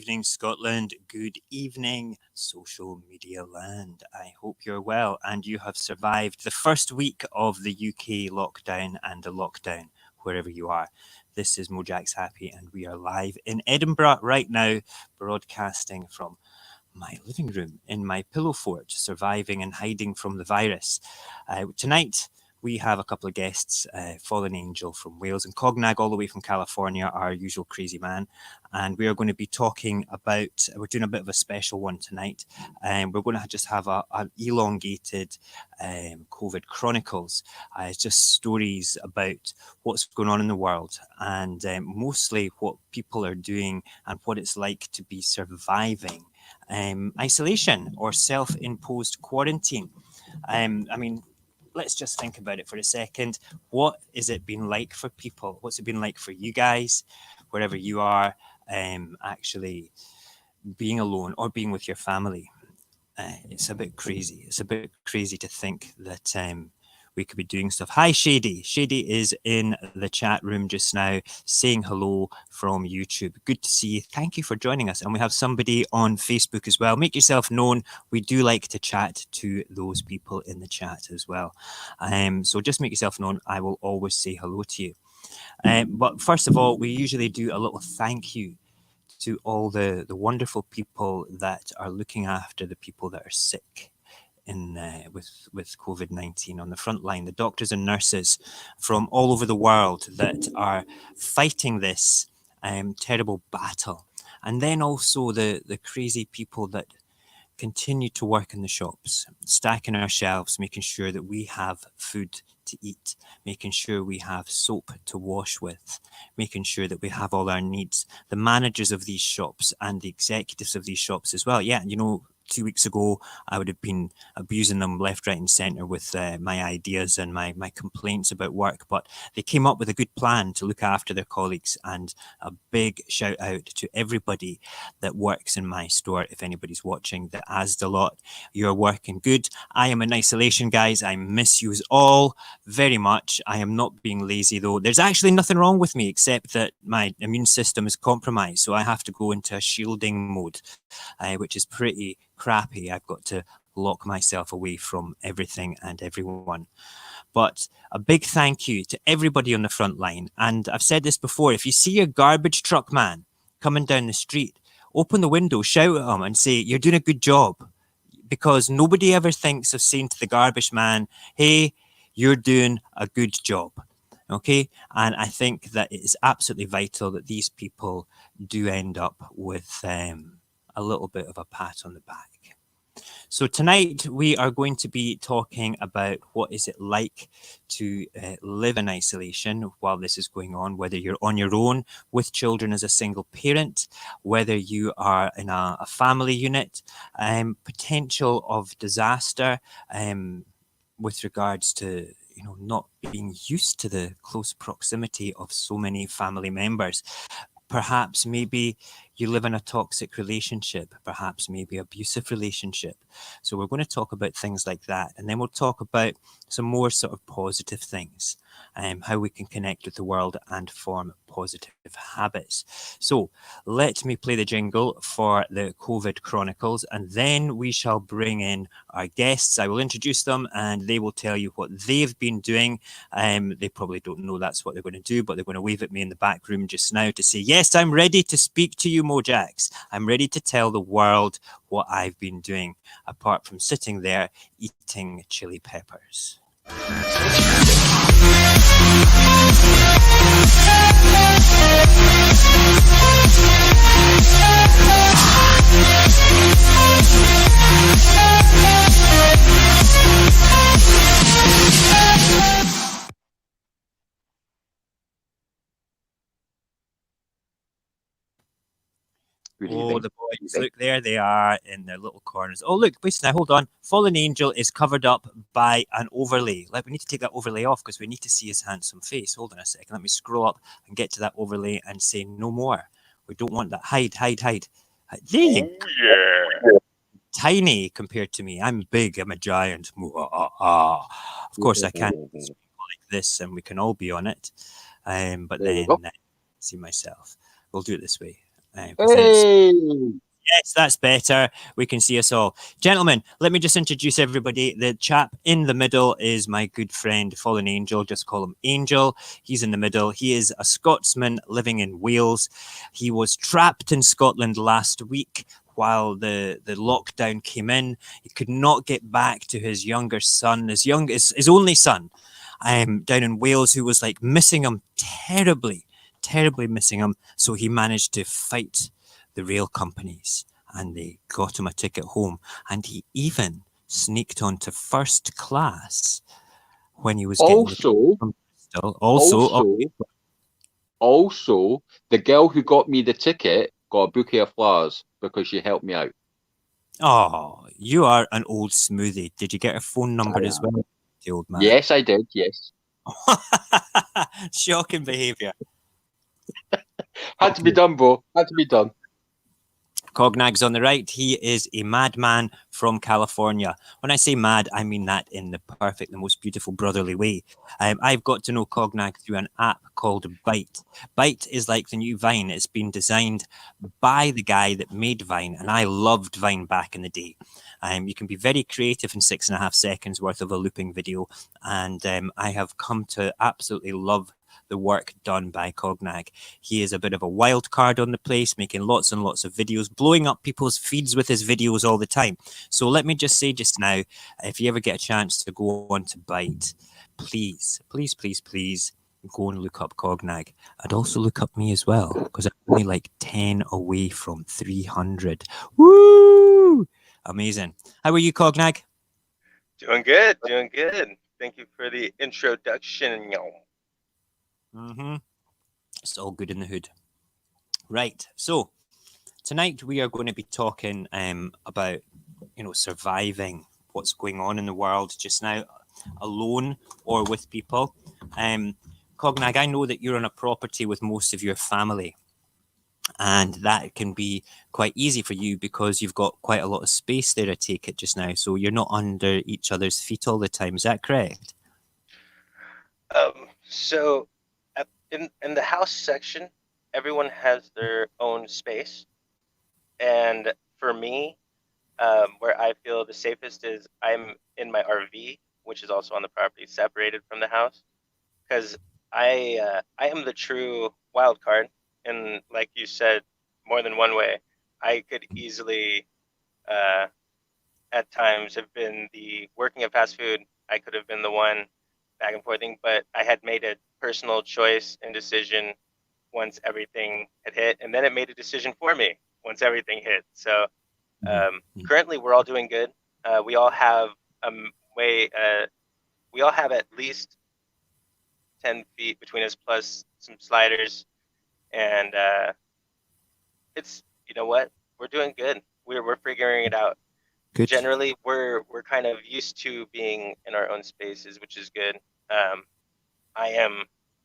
evening, Scotland. Good evening, social media land. I hope you're well and you have survived the first week of the UK lockdown and the lockdown wherever you are. This is Mojack's Happy, and we are live in Edinburgh right now, broadcasting from my living room in my pillow fort, surviving and hiding from the virus. Tonight, we have a couple of guests, Fallen Angel from Wales and Cognag all the way from California, our usual crazy man. And we are going to be talking about, we're doing a bit of a special one tonight. And we're going to just have an elongated COVID Chronicles. It's just stories about what's going on in the world and mostly what people are doing and what it's like to be surviving isolation or self-imposed quarantine. Let's just think about it for a second. What has it been like for people? What's it been like for you guys, wherever you are, actually being alone or being with your family? It's a bit crazy. It's a bit crazy to think that we could be doing stuff. Hi, Shady. Shady is in the chat room just now saying hello from YouTube. Good to see you. Thank you for joining us. And we have somebody on Facebook as well. Make yourself known. We do like to chat to those people in the chat as well. So just make yourself known. I will always say hello to you. But first of all, we usually do a little thank you to all the wonderful people that are looking after the people that are sick with COVID-19 on the front line, the doctors and nurses from all over the world that are fighting this terrible battle. And then also the crazy people that continue to work in the shops, stacking our shelves, making sure that we have food to eat, making sure we have soap to wash with, making sure that we have all our needs. The managers of these shops and the executives of these shops as well. Yeah, 2 weeks ago, I would have been abusing them left, right and centre with my ideas and my complaints about work. But they came up with a good plan to look after their colleagues, and a big shout out to everybody that works in my store. If anybody's watching, the Asda lot, you're working good. I am in isolation, guys. I miss you all very much. I am not being lazy though. There's actually nothing wrong with me except that my immune system is compromised. So I have to go into a shielding mode, which is pretty crappy. I've got to lock myself away from everything and everyone. But a big thank you to everybody on the front line. And I've said this before, if you see your garbage truck man coming down the street, open the window, shout at him and say, you're doing a good job. Because nobody ever thinks of saying to the garbage man, hey, you're doing a good job. Okay, and I think that it is absolutely vital that these people do end up with a little bit of a pat on the back. So tonight we are going to be talking about what is it like to live in isolation while this is going on, whether you're on your own with children as a single parent, whether you are in a family unit, potential of disaster with regards to not being used to the close proximity of so many family members. Perhaps maybe you live in a toxic relationship, perhaps maybe abusive relationship. So we're going to talk about things like that. And then we'll talk about some more sort of positive things, how we can connect with the world and form positive habits. So let me play the jingle for the COVID Chronicles, and then we shall bring in our guests. I will introduce them and they will tell you what they've been doing. They probably don't know that's what they're going to do, but they're going to wave at me in the back room just now to say, yes, I'm ready to speak to you, Mojacks. I'm ready to tell the world what I've been doing, apart from sitting there eating chili peppers. Oh, the boys, look, there they are in their little corners. Oh, look, wait now, hold on. Fallen Angel is covered up by an overlay. We need to take that overlay off because we need to see his handsome face. Hold on a second. Let me scroll up and get to that overlay and say no more. We don't want that. Hide. There you go. Yeah. Tiny compared to me. I'm big. I'm a giant. Of course, I can't speak like this and we can all be on it. But then see myself. We'll do it this way. Presents. Hey! Yes, that's better. We can see us all. Gentlemen, let me just introduce everybody. The chap in the middle is my good friend, Fallen Angel. Just call him Angel. He's in the middle. He is a Scotsman living in Wales. He was trapped in Scotland last week while the lockdown came in. He could not get back to his younger son, his only son, down in Wales, who was like missing him terribly, terribly missing him. So he managed to fight the rail companies and they got him a ticket home. And he even sneaked onto first class when he was getting the train Also, from Bristol. also, also, the girl who got me the ticket got a bouquet of flowers because she helped me out. oh, you are an old smoothie. Did you get her phone number I as am. well, the old man? Yes, I did. Yes. Shocking behaviour. Had to be done, bro. Had to be done. Cognag's on the right. He is a madman from California. When I say mad, I mean that in the perfect, the most beautiful brotherly way. I've got to know Cognag through an app called Byte. Byte is like the new Vine. It's been designed by the guy that made Vine, and I loved Vine back in the day. You can be very creative in 6.5 seconds worth of a looping video, and I have come to absolutely love the work done by Cognag. He is a bit of a wild card on the place, making lots and lots of videos, blowing up people's feeds with his videos all the time. So let me just say just now, if you ever get a chance to go on to Byte, please, please, please, please go and look up Cognag. And also look up me as well, because I'm only like 10 away from 300. Woo! Amazing. How are you, Cognag? Doing good, doing good. Thank you for the introduction. Mm-hmm. It's all good in the hood. Right. So tonight we are going to be talking about, surviving what's going on in the world just now, alone or with people. Cognag, I know that you're on a property with most of your family, and that can be quite easy for you because you've got quite a lot of space there, I take it just now. So you're not under each other's feet all the time. Is that correct? So in the house section, everyone has their own space, and for me, where I feel the safest is I'm in my RV, which is also on the property, separated from the house, because I am the true wild card, and like you said, more than one way, I could easily at times have been the working at fast food. I could have been the one back and forthing, but I had made a personal choice and decision once everything had hit, and then it made a decision for me once everything hit. So currently, we're all doing good. We all have way. We all have at least 10 feet between us, plus some sliders, and it's you know what we're doing good. We're figuring it out. Good. Generally we're kind of used to being in our own spaces, which is good. I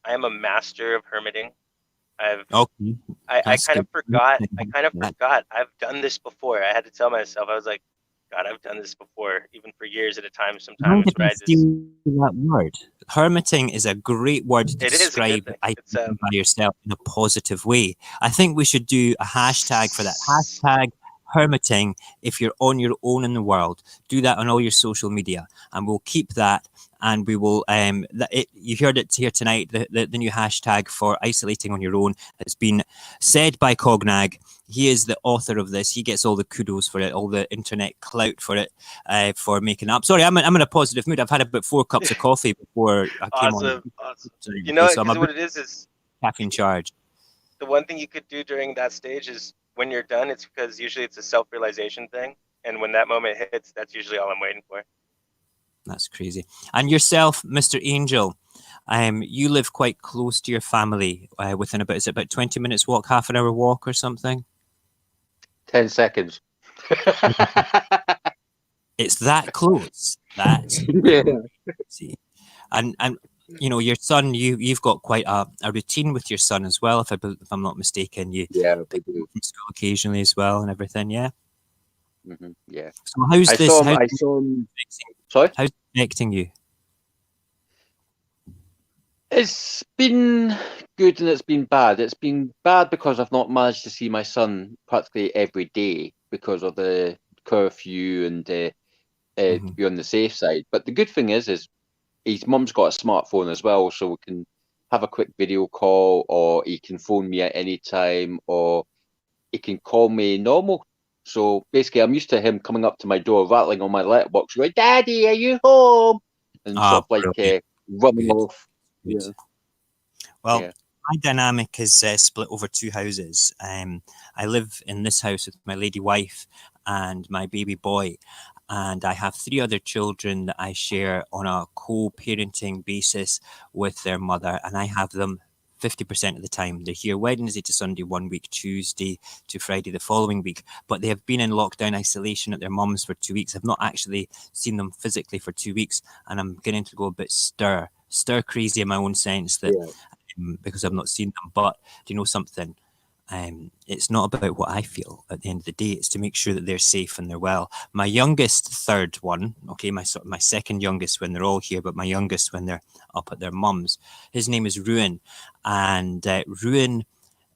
am a master of hermiting. Okay. I That's kind good. of forgot. I've done this before. I had to tell myself. I was like, God, I've done this before, even for years at a time. Why Sometimes did where I I just steal that word? Hermiting is a great word to it is a good describe thing. It's isolating by yourself in a positive way. I think we should do a hashtag for that. Hashtag hermiting if you're on your own in the world. Do that on all your social media, and we'll keep that. And we will. You heard it here tonight. The new hashtag for isolating on your own has been said by Cognag. He is the author of this. He gets all the kudos for it, all the internet clout for it, for making up. Sorry, I'm in a positive mood. I've had about 4 cups of coffee before I came on. awesome. Today, You know, so I'm a because what bit it is caffeine charged. the one thing you could do during that stage is when you're done. It's because usually it's a self-realization thing, and when that moment hits, that's usually all I'm waiting for. That's crazy. And yourself, Mr. Angel, you live quite close to your family, within about, is it about 20 minutes walk, half an hour walk or something? 10 seconds. It's that close. That's Yeah. crazy. And your son, you've got quite a routine with your son as well, if I'm not mistaken. You Yeah, we pick him do. up from school occasionally as well and everything, yeah? Yeah. So how's I this? saw him. I saw him. Sorry. How's it affecting you? It's been good and it's been bad. It's been bad because I've not managed to see my son practically every day because of the curfew and to be on the safe side. But the good thing is his mum's got a smartphone as well, so we can have a quick video call, or he can phone me at any time, or he can call me normal. So basically, I'm used to him coming up to my door, rattling on my letterbox, going, "Daddy, are you home?" And sort Ah, of like brilliant. running Good. off. Good. Yeah, Well, yeah. my dynamic is split over two houses. I live in this house with my lady wife and my baby boy, and I have three other children that I share on a co-parenting basis with their mother, and I have them 50% of the time. They're here Wednesday to Sunday one week, Tuesday to Friday the following week, but they have been in lockdown isolation at their mum's for 2 weeks. I've not actually seen them physically for 2 weeks, and I'm getting to go a bit stir crazy in my own sense that Yeah. because I've not seen them. But do you know something? It's not about what I feel at the end of the day. It's to make sure that they're safe and they're well. My youngest, third one, okay, my second youngest when they're all here, but my youngest when they're up at their mum's. His name is Ruin, and Ruin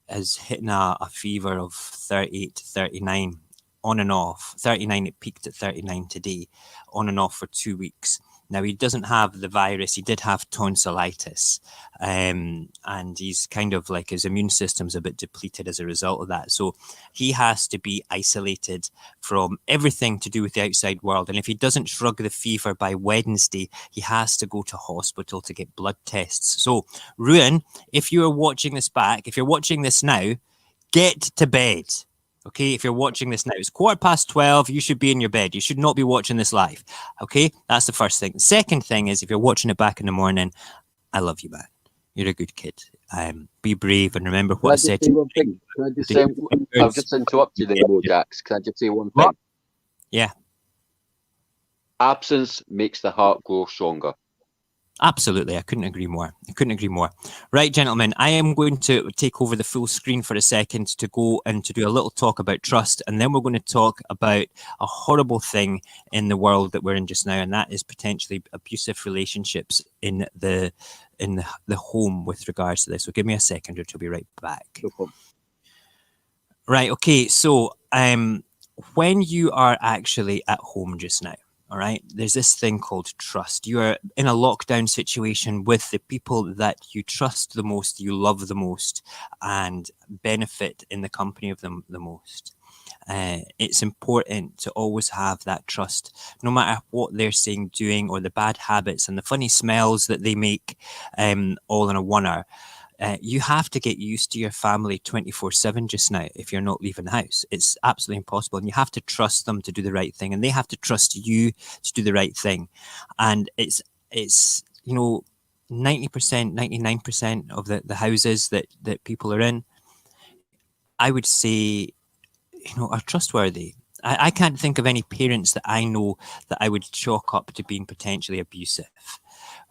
is hitting a fever of 38 to 39 on and off. 39, it peaked at 39 today, on and off for 2 weeks. Now, he doesn't have the virus. He did have tonsillitis, and he's kind of like his immune system's a bit depleted as a result of that. So he has to be isolated from everything to do with the outside world. And if he doesn't shrug the fever by Wednesday, he has to go to hospital to get blood tests. So, Ruin, if you're watching this back, if you're watching this now, get to bed. Okay, if you're watching this now, it's 12:15. You should be in your bed. You should not be watching this live. Okay, that's the first thing. The second thing is, if you're watching it back in the morning, I love you, man. You're a good kid. Be brave and remember Can what I I just said say to one thing? Can I just you. say, I'll just interrupt you there, Mojax. Can I just say one thing? What? Yeah, Absence makes the heart grow stronger. absolutely. I couldn't agree more. Right, gentlemen, I am going to take over the full screen for a second to go and to do a little talk about trust. And then we're going to talk about a horrible thing in the world that we're in just now. And that is potentially abusive relationships in the home with regards to this. So give me a second or to be right back. No problem. Right. Okay. So when you are actually at home just now, all right, there's this thing called trust. You are in a lockdown situation with the people that you trust the most, you love the most, and benefit in the company of them the most. It's important to always have that trust, no matter what they're saying, doing, or the bad habits and the funny smells that they make, all in a oneer. You have to get used to your family 24/7 just now if you're not leaving the house. It's absolutely impossible. And you have to trust them to do the right thing. And they have to trust you to do the right thing. And it's 90%, 99% of the houses that people are in, I would say, are trustworthy. I can't think of any parents that I know that I would chalk up to being potentially abusive.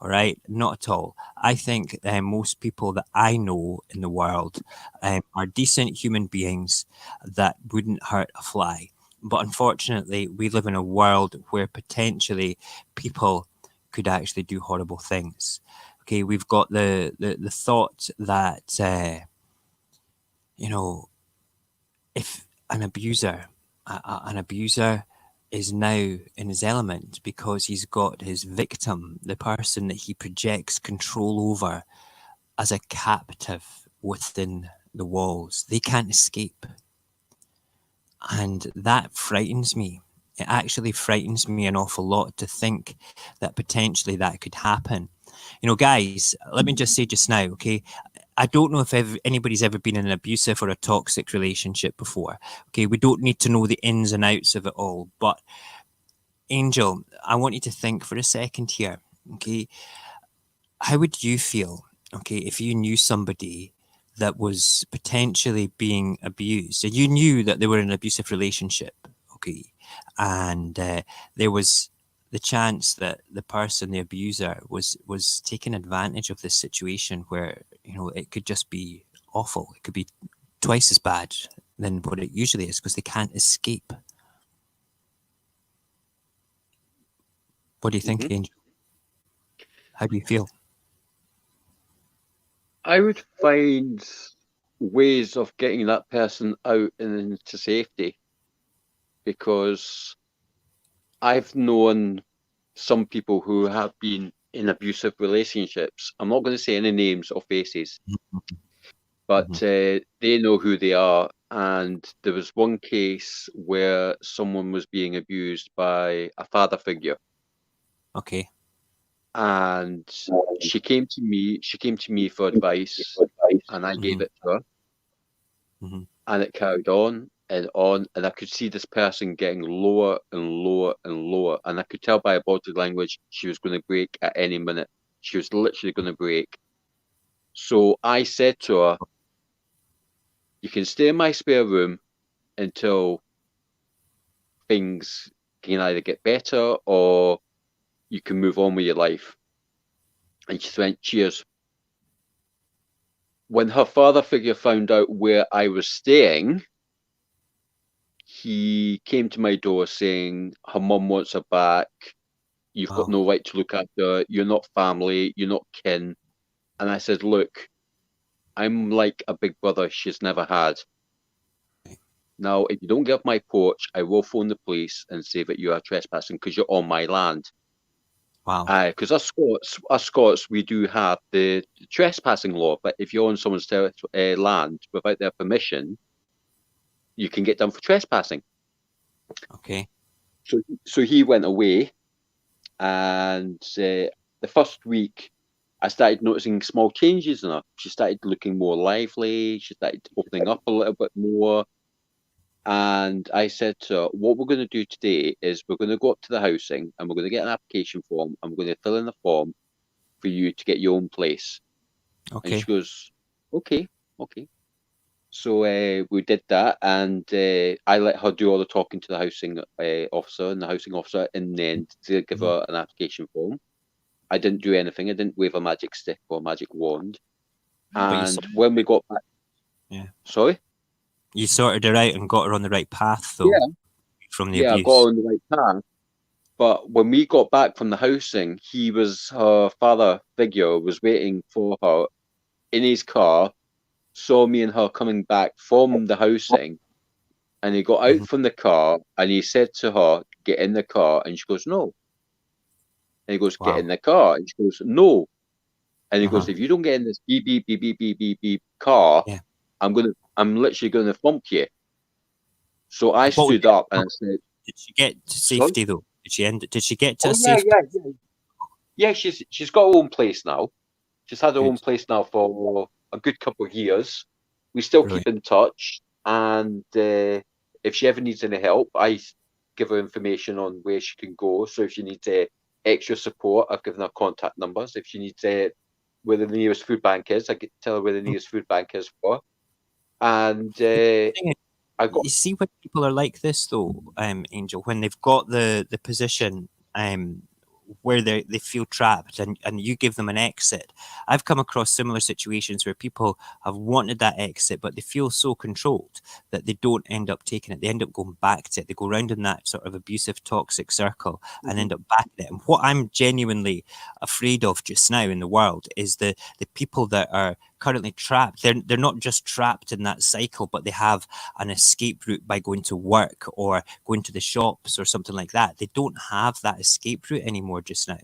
All right, not at all. I think most people that I know in the world are decent human beings that wouldn't hurt a fly. But unfortunately, we live in a world where potentially people could actually do horrible things. Okay, we've got the thought that if an abuser is now in his element because he's got his victim, the person that he projects control over, as a captive within the walls. They can't escape. And that frightens me. It actually frightens me an awful lot to think that potentially that could happen. Guys, let me just say just now, okay? I don't know if anybody's ever been in an abusive or a toxic relationship before. Okay, we don't need to know the ins and outs of it all. But Angel, I want you to think for a second here. Okay, how would you feel? Okay, if you knew somebody that was potentially being abused, and you knew that they were in an abusive relationship. Okay, and there was the chance that the person, the abuser, was taking advantage of this situation where it could just be awful. It could be twice as bad than what it usually is because they can't escape. What do you think, Angel? How do you feel? I would find ways of getting that person out and into safety, because I've known some people who have been in abusive relationships. I'm not going to say any names or faces, but they know who they are. And there was one case where someone was being abused by a father figure, Okay. and she came to me. She came to me for advice, and I gave it to her. Mhm. And it carried on, and I could see this person getting lower and lower and lower, and I could tell by her body language she was going to break at any minute. She was literally going to break. So I said to her, "You can stay in my spare room until things can either get better or you can move on with your life." And she went, "Cheers." When her father figure found out where I was staying, he came to my door saying her mum wants her back. You've got Wow. no right to look after her. You're not family. You're not kin. And I said, "Look, I'm like a big brother she's never had. Now, if you don't get off my porch, I will phone the police and say that you are trespassing because you're on my land." Wow. Because us Scots, we do have the trespassing law. But if you're on someone's land without their permission, you can get done for trespassing. Okay. So he went away, and the first week, I started noticing small changes in her. She started looking more lively. She started opening up a little bit more. And I said to her, "What we're going to do today is we're going to go up to the housing and we're going to get an application form and we're going to fill in the form for you to get your own place." And Okay. she goes, "Okay, okay." So we did that, and I let her do all the talking to the housing officer and the housing officer, and then to give her an application form. I didn't do anything. I didn't wave a magic stick or a magic wand. But you And when we got back, yeah. sorry, You sorted her out and got her on the right path, though, yeah, from the yeah, I got abuse. on the right path. But when we got back from the housing, her father figure was waiting for her in his car, saw me and her coming back from the housing, and he got out Mhm. from the car and he said to her, "Get in the car." And she goes, "No." And he goes, "Get in Wow. the car." And she goes, "No." And he goes, Uh-huh. "If you don't get in this beep beep beep beep beep beep beep car, Yeah. I'm literally gonna thump you." So I What was stood up and I said, Did she get to "Sorry? safety though? Did she get to Oh a yeah, safe? yeah, yeah. Yeah, she's got her own place now. She's had her own Good. place now for a good couple of years. We still keep Brilliant. in touch, and if she ever needs any help, I give her information on where she can go. So if she needs extra support, I've given her contact numbers. If she needs where the nearest food bank is, I get tell her where the nearest food bank is for. And Thing is, I got you see when people are like this though, Angel, when they've got the position where they feel trapped and you give them an exit. I've come across similar situations where people have wanted that exit, but they feel so controlled that they don't end up taking it. They end up going back to it. They go round in that sort of abusive, toxic circle and end up back in it. And what I'm genuinely afraid of just now in the world is the people that are currently trapped. They're not just trapped in that cycle, but they have an escape route by going to work or going to the shops or something like that. They don't have that escape route anymore just now.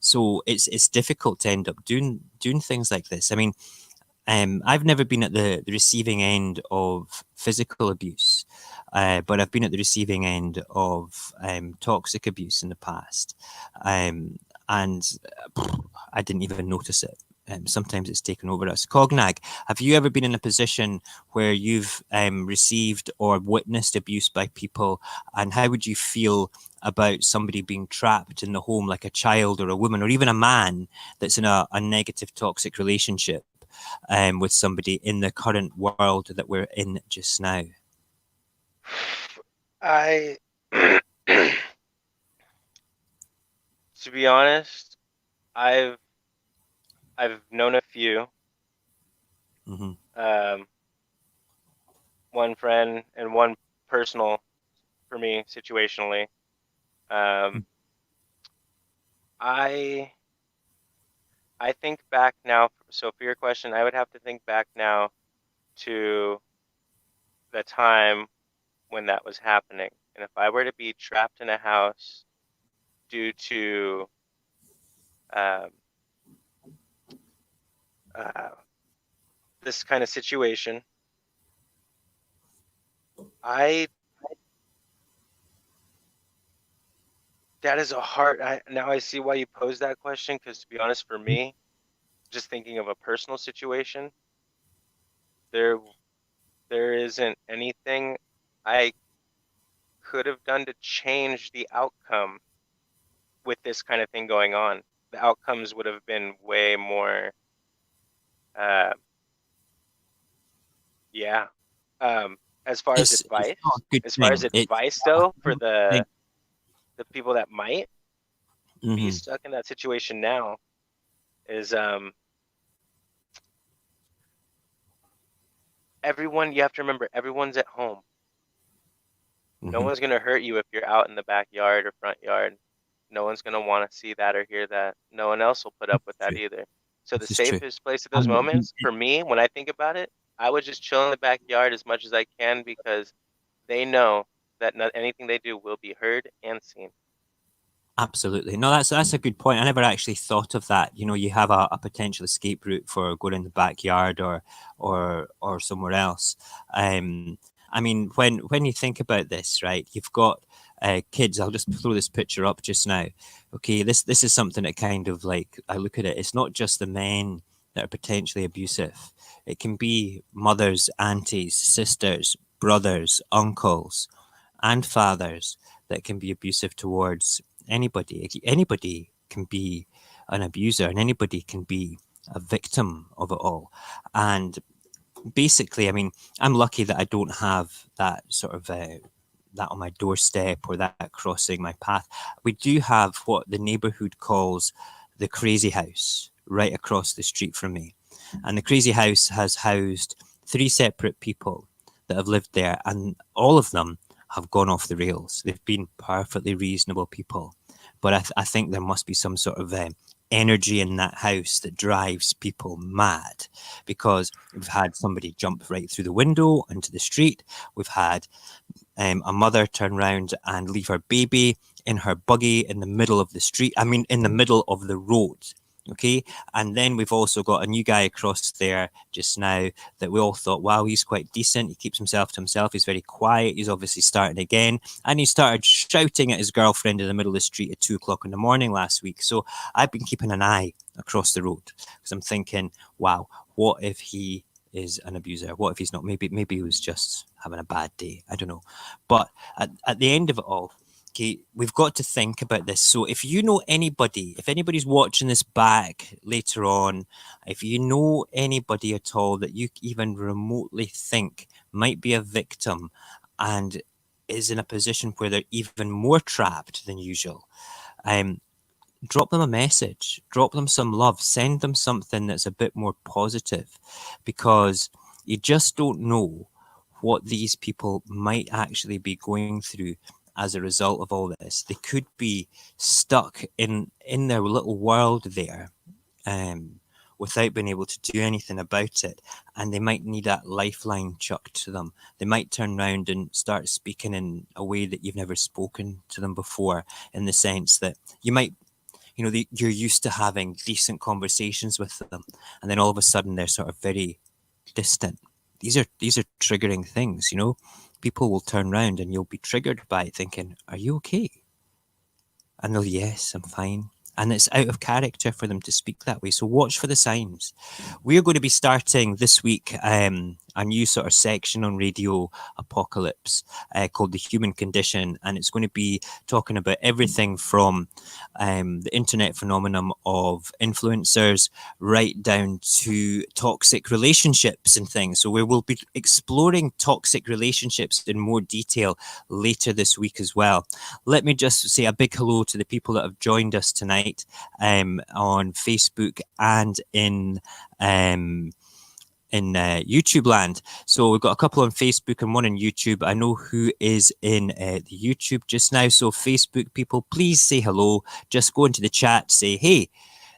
So it's difficult to end up doing things like this. I mean, I've never been at the receiving end of physical abuse, but I've been at the receiving end of toxic abuse in the past. And I didn't even notice it. Sometimes it's taken over us. Cognag, have you ever been in a position where you've received or witnessed abuse by people? And how would you feel about somebody being trapped in the home, like a child or a woman or even a man that's in a negative, toxic relationship with somebody in the current world that we're in just now? I, to be honest, I've I've known a few. Mm-hmm. One friend and one personal for me situationally. Um, I I think back now. So for your question, I would have to think back now to the time when that was happening. And if I were to be trapped in a house due to um, uh, this kind of situation, I that is a hard. Now I see why you posed that question, because to be honest, for me, just thinking of a personal situation, there there isn't anything I could have done to change the outcome with this kind of thing going on. The outcomes would have been way more, uh, yeah. Um, as far as It's not a good as far as thing. It's advice not though, a for good thing. the people that might be Hmm. stuck in that situation now, is everyone. You have to remember, everyone's at home. No Hmm. one's gonna hurt you if you're out in the backyard or front yard. No one's gonna want to see that or hear that. No one else will put up with that True. either. So the This is true. safest place at those And moments, for me, when I think about it, I would just chill in the backyard as much as I can, because they know that not anything they do will be heard and seen. absolutely. No, that's a good point. I never actually thought of that. You know, you have a potential escape route for going in the backyard or somewhere else. I mean, when you think about this, right? You've got kids. I'll just throw this picture up just now. Okay, this is something that kind of like I look at it. It's not just the men that are potentially abusive. It can be mothers, aunties, sisters, brothers, uncles, and fathers that can be abusive towards anybody. Anybody can be an abuser, and anybody can be a victim of it all. And basically, I mean, I'm lucky that I don't have that sort of that on my doorstep or that crossing my path. We do have what the neighbourhood calls the crazy house right across the street from me, and the crazy house has housed three separate people that have lived there, and all of them have gone off the rails. They've been perfectly reasonable people, but I think there must be some sort of energy in that house that drives people mad, because we've had somebody jump right through the window into the street. We've had a mother turn around and leave her baby in her buggy in the middle of the street. I mean, in the middle of the road. Okay. And then we've also got a new guy across there just now that we all thought, wow, he's quite decent. He keeps himself to himself. He's very quiet. He's obviously starting again. And he started shouting at his girlfriend in the middle of the street at 2 o'clock in the morning last week. So I've been keeping an eye across the road because I'm thinking, wow, what if he is an abuser? What if he's not? Maybe he was just having a bad day. I don't know. But at the end of it all, okay, we've got to think about this. So if you know anybody, if anybody's watching this back later on, if you know anybody at all that you even remotely think might be a victim and is in a position where they're even more trapped than usual, um, drop them a message, drop them some love, send them something that's a bit more positive, because you just don't know what these people might actually be going through as a result of all this. They could be stuck in their little world there, um, without being able to do anything about it, and they might need that lifeline chucked to them. They might turn around and start speaking in a way that you've never spoken to them before, in the sense that you might, you know, you're used to having decent conversations with them, and then all of a sudden they're sort of very distant. These are triggering things, you know. People will turn around and you'll be triggered by it, thinking, "Are you okay?" And they'll, "Yes, I'm fine." And it's out of character for them to speak that way. So watch for the signs. We're going to be starting this week a new sort of section on Radio Apocalypse called The Human Condition. And it's going to be talking about everything from the internet phenomenon of influencers right down to toxic relationships and things. So we will be exploring toxic relationships in more detail later this week as well. Let me just say a big hello to the people that have joined us tonight on Facebook and in YouTube land. So we've got a couple on Facebook and one on YouTube. I know who is in the YouTube just now. So Facebook people, please say hello. Just go into the chat, say, hey,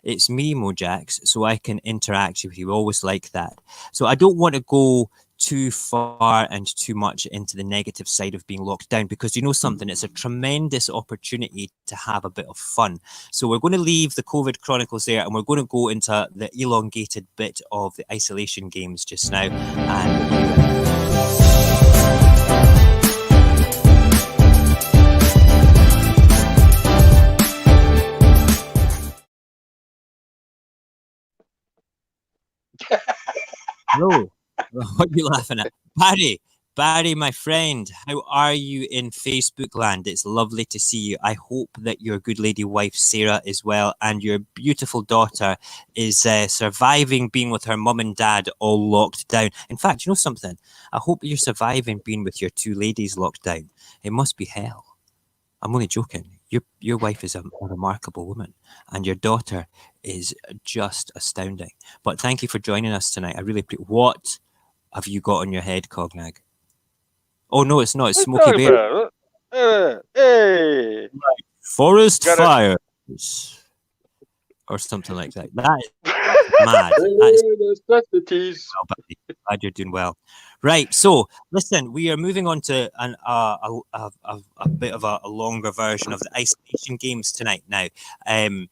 it's me, Mojax, so I can interact with you. Always like that. So I don't want to go too far and too much into the negative side of being locked down, because you know something, it's a tremendous opportunity to have a bit of fun. So we're going to leave the COVID chronicles there, and we're going to go into the elongated bit of the isolation games just now. And hello. What are you laughing at? Barry, my friend, how are you in Facebook land? It's lovely to see you. I hope that your good lady wife, Sarah, is well, and your beautiful daughter is surviving being with her mum and dad all locked down. In fact, you know something? I hope you're surviving being with your two ladies locked down. It must be hell. I'm only joking. Your wife is a remarkable woman, and your daughter is just astounding. But thank you for joining us tonight. I really appreciate. What have you got on your head, Cognag? Oh no, it's not. It's Smoky Bear. Hey, Forest fires, or something like that. That is mad. That is glad you're doing well. Right, so listen, we are moving on to a bit of a longer version of the isolation games tonight now, and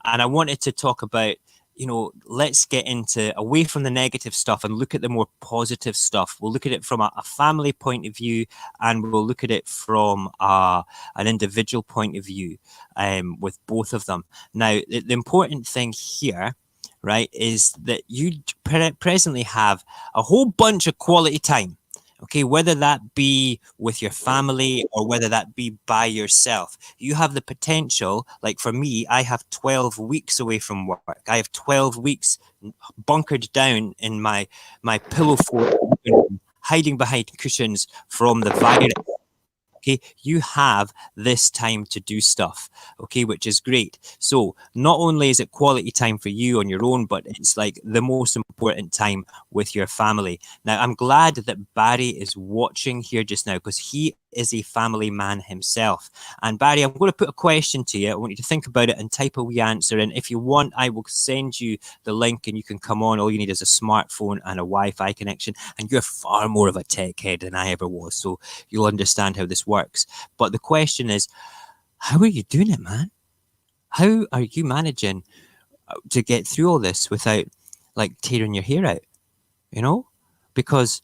I wanted to talk about, you know, let's get into away from the negative stuff and look at the more positive stuff. We'll look at it from a family point of view, and we'll look at it from an individual point of view, with both of them. Now, the important thing here, right, is that you presently have a whole bunch of quality time, okay, whether that be with your family or whether that be by yourself. You have the potential, like for me, I have 12 weeks away from work. I have 12 weeks bunkered down in my pillow fort, hiding behind cushions from the virus. Okay, you have this time to do stuff, okay, which is great. So not only is it quality time for you on your own, but it's like the most important time with your family. Now, I'm glad that Barry is watching here just now, because he is a family man himself. And Barry, I'm going to put a question to you. I want you to think about it and type a wee answer. And if you want, I will send you the link and you can come on. All you need is a smartphone and a Wi-Fi connection. And you're far more of a tech head than I ever was, so you'll understand how this works. But the question is, how are you doing it, man? How are you managing to get through all this without like tearing your hair out, you know? Because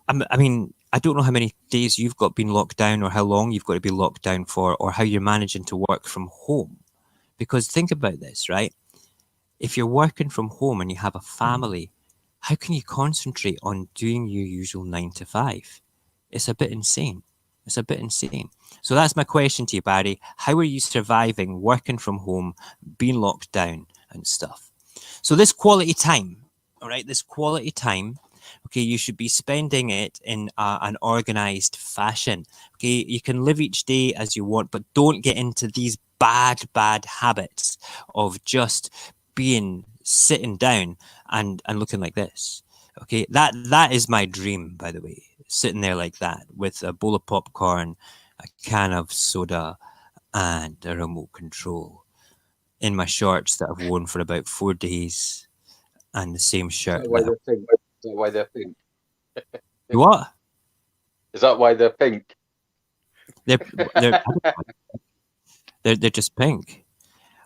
I mean, I don't know how many days you've got been locked down, or how long you've got to be locked down for, or how you're managing to work from home. Because think about this, right? If you're working from home and you have a family, how can you concentrate on doing your usual 9 to 5? It's a bit insane. It's a bit insane. So that's my question to you, Barry. How are you surviving working from home, being locked down and stuff? So this quality time, all right, this quality time, okay, you should be spending it in an organized fashion. Okay, you can live each day as you want, but don't get into these bad habits of just being sitting down and looking like this. Okay, that is my dream, by the way, sitting there like that with a bowl of popcorn, a can of soda, and a remote control in my shorts that I've worn for about 4 days, and the same shirt. Is that why they're pink? What? Is that why they're pink? They're just pink.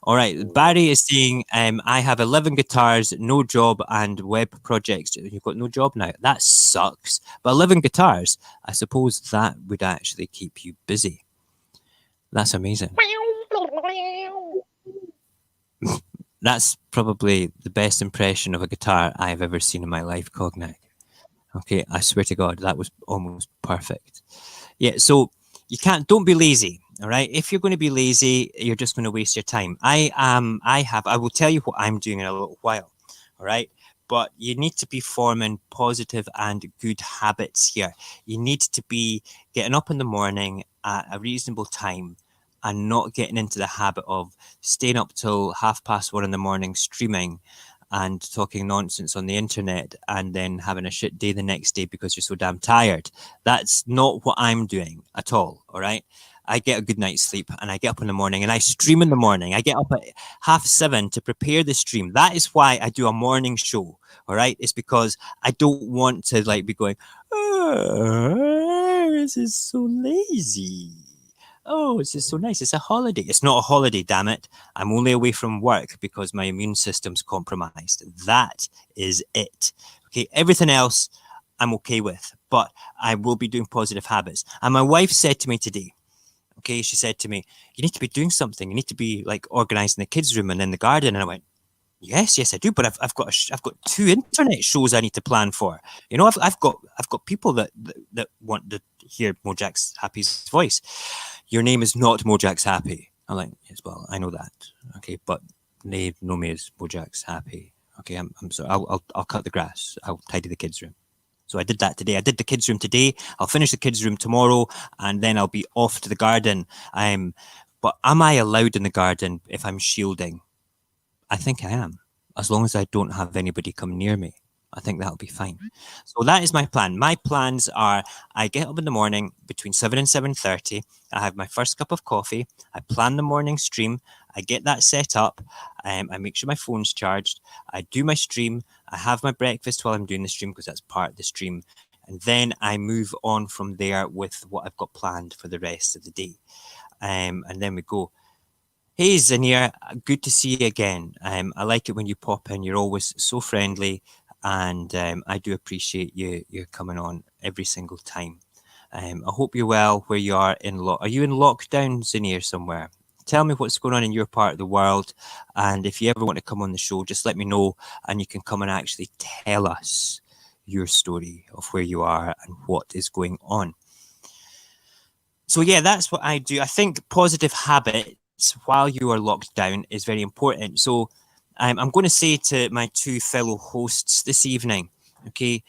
All right. Barry is saying, I have 11 guitars, no job, and web projects. You've got no job now. That sucks. But 11 guitars, I suppose that would actually keep you busy. That's amazing. That's probably the best impression of a guitar I've ever seen in my life, Cognac. Okay, I swear to God, that was almost perfect. Yeah, so don't be lazy. All right. If you're going to be lazy, you're just going to waste your time. I will tell you what I'm doing in a little while. All right. But you need to be forming positive and good habits here. You need to be getting up in the morning at a reasonable time and not getting into the habit of staying up till 1:30 in the morning streaming and talking nonsense on the internet and then having a shit day the next day because you're so damn tired. That's not what I'm doing at all. All right. I get a good night's sleep and I get up in the morning and I stream in the morning. I get up at 7:30 to prepare the stream. That is why I do a morning show. All right. It's because I don't want to like be going, oh, this is so lazy. Oh, this is so nice. It's a holiday. It's not a holiday, damn it. I'm only away from work because my immune system's compromised. That is it. Okay. Everything else I'm okay with, but I will be doing positive habits. And my wife said to me today, okay, she said to me, you need to be doing something. You need to be like organizing the kids' room and in the garden. And I went, yes, I do. But I've got 2 internet shows I need to plan for. You know, I've got people that want to hear Mojack's Happy's voice. Your name is not Mojack's Happy. I'm like, yes, well, I know that. Okay, but they know me as Mojack's Happy. Okay, I'm sorry. I'll cut the grass. I'll tidy the kids' room. So I did that today. I did the kids' room today. I'll finish the kids' room tomorrow, and then I'll be off to the garden. But am I allowed in the garden if I'm shielding? I think I am, as long as I don't have anybody come near me. I think that'll be fine. So that is my plan. My plans are: I get up in the morning between 7 and 7:30. I have my first cup of coffee. I plan the morning stream. I get that set up. I make sure my phone's charged. I do my stream. I have my breakfast while I'm doing the stream because that's part of the stream. And then I move on from there with what I've got planned for the rest of the day. And then we go. Hey, Zinnia, good to see you again. I like it when you pop in. You're always so friendly. And I do appreciate you coming on every single time. I hope you're well where you are in Are you in lockdown, Zinnia, somewhere? Tell me what's going on in your part of the world. And if you ever want to come on the show, just let me know and you can come and actually tell us your story of where you are and what is going on. So yeah, that's what I do. I think positive habits while you are locked down is very important. So I'm going to say to my 2 fellow hosts this evening, okay,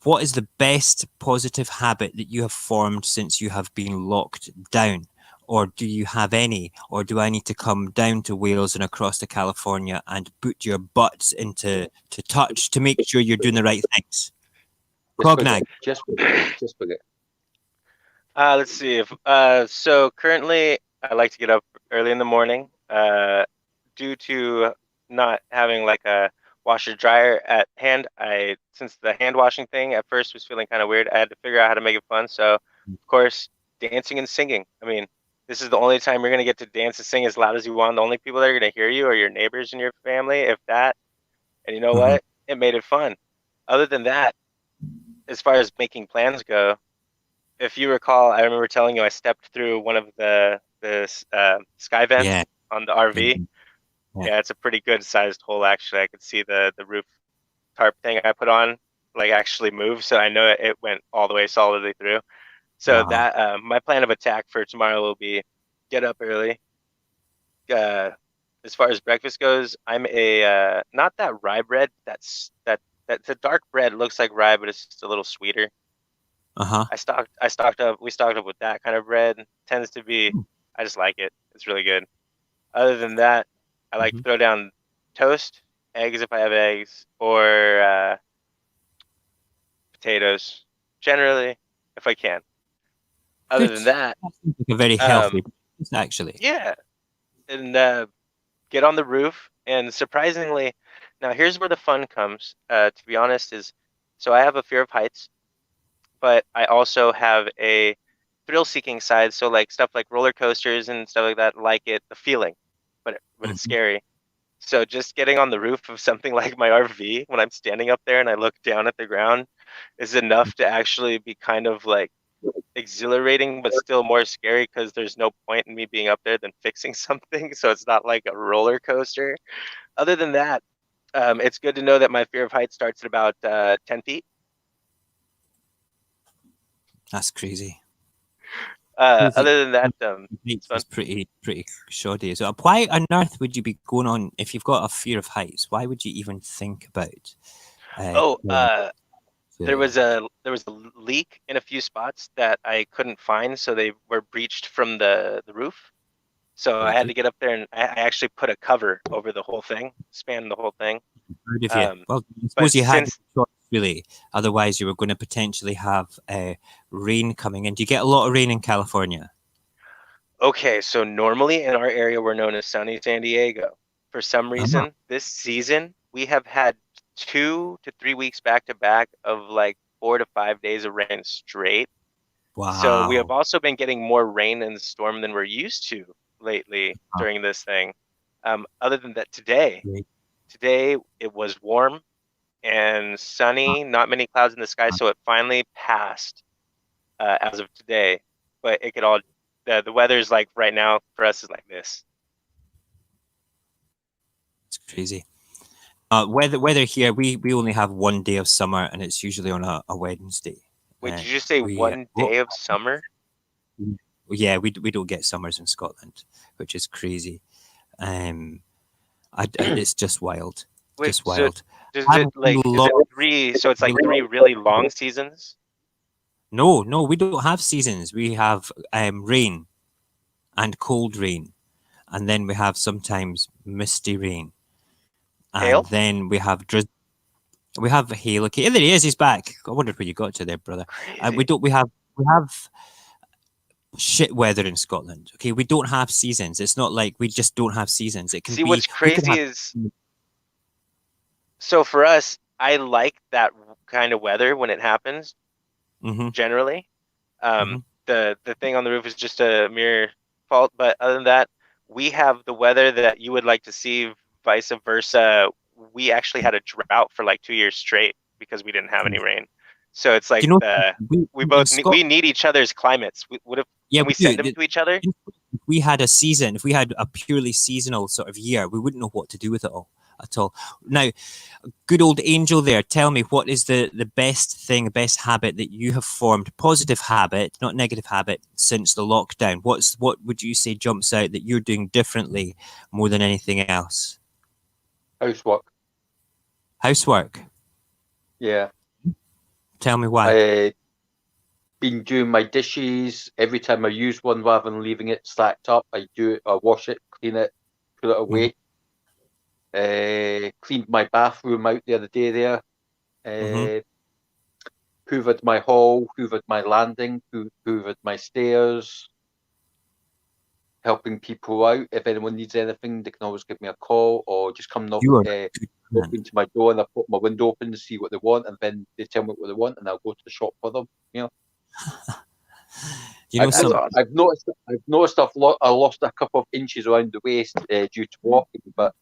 what is the best positive habit that you have formed since you have been locked down? Or do you have any? Or do I need to come down to Wales and across to California and boot your butts into touch to make sure you're doing the right things? Cognag. Just forget. Let's see. So currently, I like to get up early in the morning. Due to not having like a washer dryer at hand, since the hand washing thing at first was feeling kind of weird, I had to figure out how to make it fun. So, of course, dancing and singing. I mean, this is the only time you're gonna get to dance and sing as loud as you want. The only people that are gonna hear you are your neighbors and your family, if that. And you know what? It made it fun. Other than that, as far as making plans go, if you recall, I remember telling you I stepped through one of the sky vents on the RV. Yeah, it's a pretty good sized hole actually. I could see the roof tarp thing I put on like actually move, so I know it went all the way solidly through. So that my plan of attack for tomorrow will be get up early. As far as breakfast goes, I'm a not that rye bread. That's the dark bread looks like rye, but it's just a little sweeter. We stocked up with that kind of bread. Tends to be, I just like it. It's really good. Other than that, I like to throw down toast, eggs if I have eggs, or potatoes, generally, if I can. Other than that, like a very healthy, actually. Yeah, and get on the roof. And surprisingly, now here's where the fun comes. To be honest, so I have a fear of heights, but I also have a thrill-seeking side. So like stuff like roller coasters and stuff like that, like the feeling, but it's scary. So just getting on the roof of something like my RV when I'm standing up there and I look down at the ground is enough to actually be kind of like exhilarating, but still more scary because there's no point in me being up there than fixing something. So it's not like a roller coaster. Other than that, it's good to know that my fear of heights starts at about 10 feet. That's crazy. Other than that, it's pretty shoddy as well. Why on earth would you be going on if you've got a fear of heights? Why would you even think about? There was a leak in a few spots that I couldn't find, so they were breached from the roof. So I had to get up there, and I actually put a cover over the whole thing, span the whole thing. Well, I suppose you had really. Otherwise, you were going to potentially have rain coming in. Do you get a lot of rain in California? Okay, so normally in our area, we're known as sunny San Diego. For some reason, this season, we have had 2 to 3 weeks back to back of like 4 to 5 days of rain straight. So we have Wow. also been getting more rain and storm than we're used to lately during this thing. Other than that, today it was warm and sunny, not many clouds in the sky, so it finally passed as of today. But it could all the weather's like right now for us is like this. It's crazy. Weather here, we only have one day of summer, and it's usually on a Wednesday. Wait, did you say one day of summer? Yeah, we don't get summers in Scotland, which is crazy. It's just wild. Wait, Just wild. Does it like is it 3? So it's like 3 really long seasons. No, we don't have seasons. We have rain and cold rain, and then we have sometimes misty rain, and Hail? then we have we have hail. Okay, there he is. He's back. I wondered where you got to there, brother. We have shit weather in Scotland. Okay, we don't have seasons. It's not like we just don't have seasons. It can See, be. what's crazy is, so for us, I like that kind of weather when it happens. Generally, the thing on the roof is just a mere fault. But other than that, we have the weather that you would like to see. Vice versa, we actually had a drought for like 2 years straight because we didn't have any rain. So it's like we need each other's climates. Can we send them to each other? If we had a season, if we had a purely seasonal sort of year, we wouldn't know what to do with it all at all. Now, good old Angel there, tell me, what is the best thing, the best habit that you have formed, positive habit, not negative habit, since the lockdown? What would you say jumps out that you're doing differently more than anything else? Housework? Yeah. Tell me why. Been doing my dishes. Every time I use one, rather than leaving it stacked up, I wash it, clean it, put it away. Cleaned my bathroom out the other day there. Hoovered my hall, hoovered my landing, hoovered my stairs. Helping people out. If anyone needs anything, they can always give me a call or just come knock into my door, and I put my window open to see what they want, and then they tell me what they want, and I'll go to the shop for them. I've noticed I lost a couple of inches around the waist due to walking, but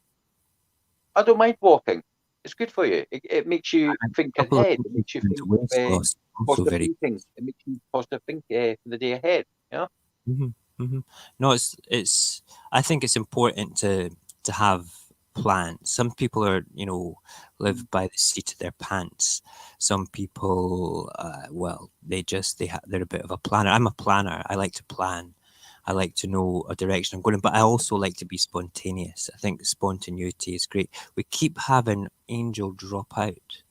I don't mind walking. It's good for you. It makes you think ahead. It makes you think positive thinking. It makes you positive think for the day ahead. No, it's. I think it's important to have plans. Some people are, live by the seat of their pants. Some people, they're a bit of a planner. I'm a planner. I like to plan. I like to know a direction I'm going in, but I also like to be spontaneous. I think spontaneity is great. We keep having Angel drop out.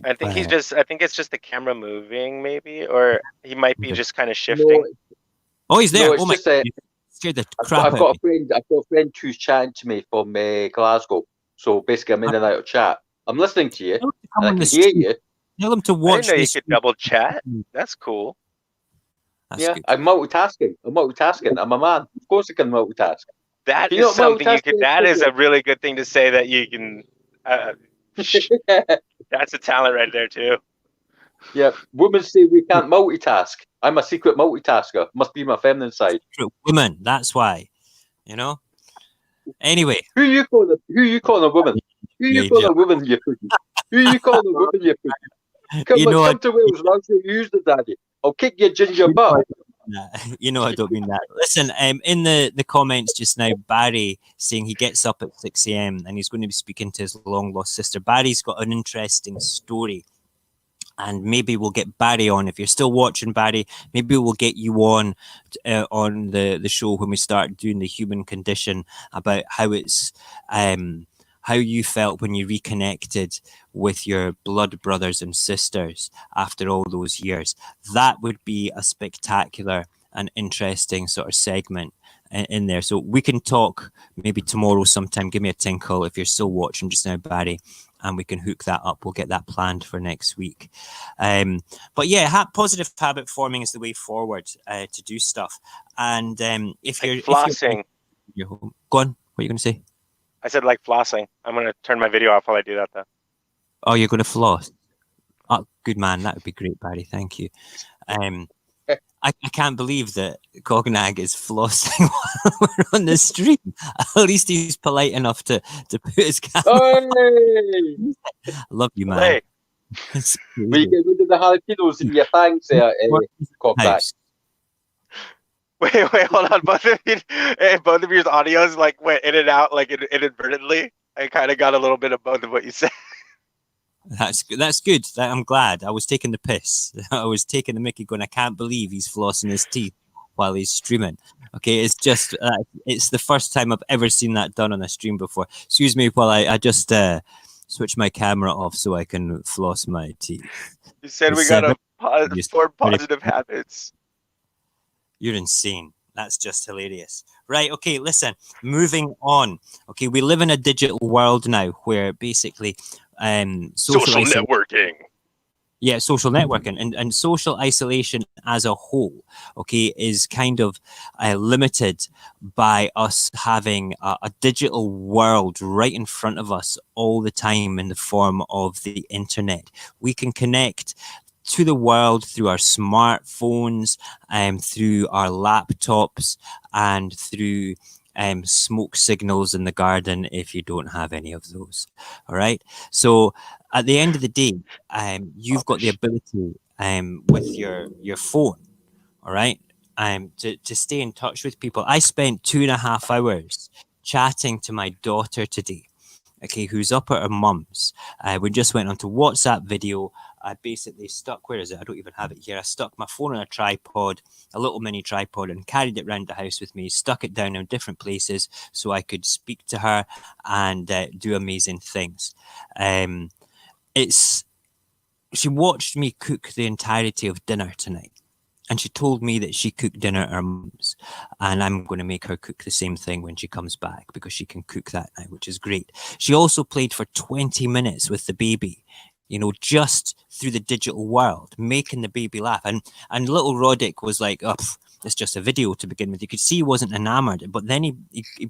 I think I think it's just the camera moving, maybe, or he might be just kind of shifting. Oh, he's there. No, it's scared the crap I've got a friend who's chatting to me from Glasgow. So basically, I'm in and out of chat. I'm listening to you. I can hear you. Tell him to watch. I didn't know you could double chat. That's cool. Good. I'm multitasking. I'm a man. Of course, I can multitask. That is something you can. That is a really good thing to say that you can. That's a talent right there too. Yeah, women say we can't multitask. I'm a secret multitasker. Must be my feminine side. Women, that's why. Anyway, who you calling a woman? Who you calling a woman? You pussy. Who you calling a woman? You pussy. Come to Wales and I'll show you the daddy. I'll kick your ginger butt. I don't mean that. Listen, in the comments just now, Barry saying he gets up at 6 a.m. and he's going to be speaking to his long lost sister. Barry's got an interesting story. And maybe we'll get Barry on. If you're still watching, Barry, maybe we'll get you on the show when we start doing the human condition, about how it's how you felt when you reconnected with your blood brothers and sisters after all those years. That would be a spectacular an interesting sort of segment in there. So we can talk maybe tomorrow sometime. Give me a tinkle if you're still watching just now, Barry, and we can hook that up. We'll get that planned for next week. But yeah, positive habit forming is the way forward to do stuff. And if you're flossing, if you're home, go on. What are you going to say? I said like flossing. I'm going to turn my video off while I do that, though. Oh, you're going to floss. Oh, good man. That would be great, Barry. Thank you. I can't believe that Cognag is flossing while we're on the stream. At least he's polite enough to put his camera on. I love you, man. Hey. Will you get rid of the jalapenos in your fangs there, Cognag? Wait, hold on. Both of your audios like went in and out like inadvertently. I kind of got a little bit of both of what you said. That's good. I'm glad. I was taking the piss. I was taking the mickey going, I can't believe he's flossing his teeth while he's streaming. Okay, it's just, it's the first time I've ever seen that done on a stream before. Excuse me while I just switch my camera off so I can floss my teeth. You said we got to form positive habits. You're insane. That's just hilarious. Right, okay, listen, moving on. Okay, we live in a digital world now where basically social networking. Yeah, social networking and social isolation as a whole, okay, is kind of limited by us having a digital world right in front of us all the time in the form of the internet. We can connect to the world through our smartphones, through our laptops, and through smoke signals in the garden if you don't have any of those. All right. So at the end of the day, you've got the ability with your phone, all right, to stay in touch with people. I spent 2.5 hours chatting to my daughter today, okay, who's up at her mum's. We just went onto WhatsApp video. I basically stuck, where is it? I don't even have it here. I stuck my phone on a tripod, a little mini tripod, and carried it around the house with me, stuck it down in different places so I could speak to her and do amazing things. She watched me cook the entirety of dinner tonight. And she told me that she cooked dinner at her mum's, and I'm going to make her cook the same thing when she comes back because she can cook that now, which is great. She also played for 20 minutes with the baby, you know, just through the digital world, making the baby laugh. And little Roddick was like, oh, it's just a video to begin with. You could see he wasn't enamored, but then he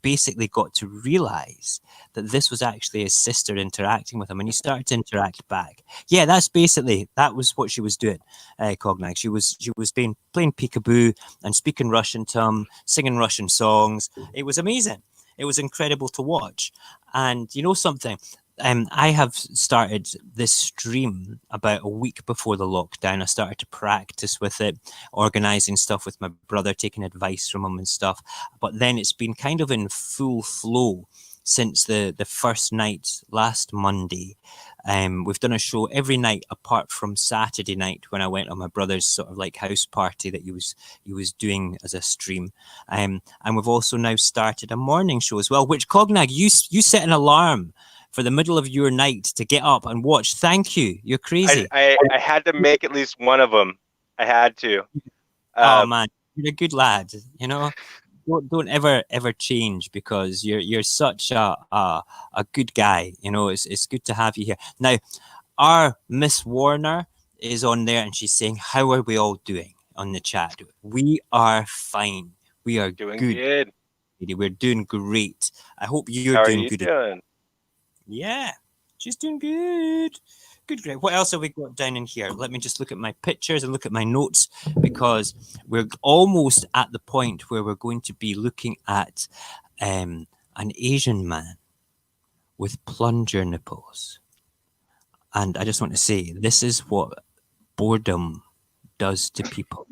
basically got to realize that this was actually his sister interacting with him, and he started to interact back. Yeah, that was what she was doing, Cognag. She was playing peekaboo and speaking Russian to him, singing Russian songs. It was amazing. It was incredible to watch. And you know something? I have started this stream about a week before the lockdown. I started to practice with it, organizing stuff with my brother, taking advice from him and stuff. But then it's been kind of in full flow since the first night last Monday. We've done a show every night apart from Saturday night when I went on my brother's sort of like house party that he was doing as a stream. And we've also now started a morning show as well, which Cognag, you set an alarm for the middle of your night to get up and watch. Thank you. You're crazy. I had to make at least one of them. I had to. Oh man, you're a good lad. You know, don't ever change because you're such a good guy. You know, it's good to have you here. Now, our Miss Warner is on there and she's saying, "How are we all doing?" on the chat. We are fine. We are doing good. We're doing great. I hope you're doing good. Doing? Yeah, she's doing good. Good, great. What else have we got down in here? Let me just look at my pictures and look at my notes because we're almost at the point where we're going to be looking at an Asian man with plunger nipples. And I just want to say, this is what boredom does to people.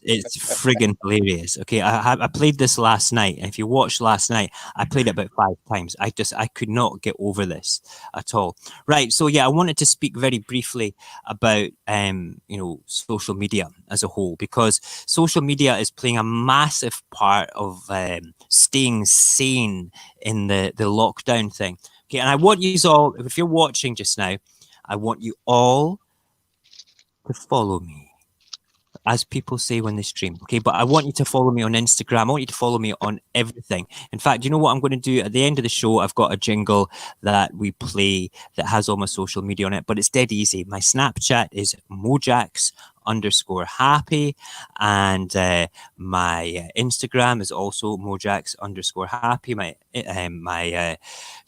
It's friggin' hilarious. Okay, I played this last night. If you watched last night, I played it about 5 times. I could not get over this at all. Right, so yeah, I wanted to speak very briefly about social media as a whole, because social media is playing a massive part of staying sane in the lockdown thing. Okay, and I want you all, if you're watching just now, I want you all to follow me as people say when they stream. Okay, but I want you to follow me on Instagram. I want you to follow me on everything. In fact, you know what I'm going to do at the end of the show? I've got a jingle that we play that has all my social media on it, but it's dead easy. My Snapchat is Mojax_happy, and my Instagram is also Mojax_happy. My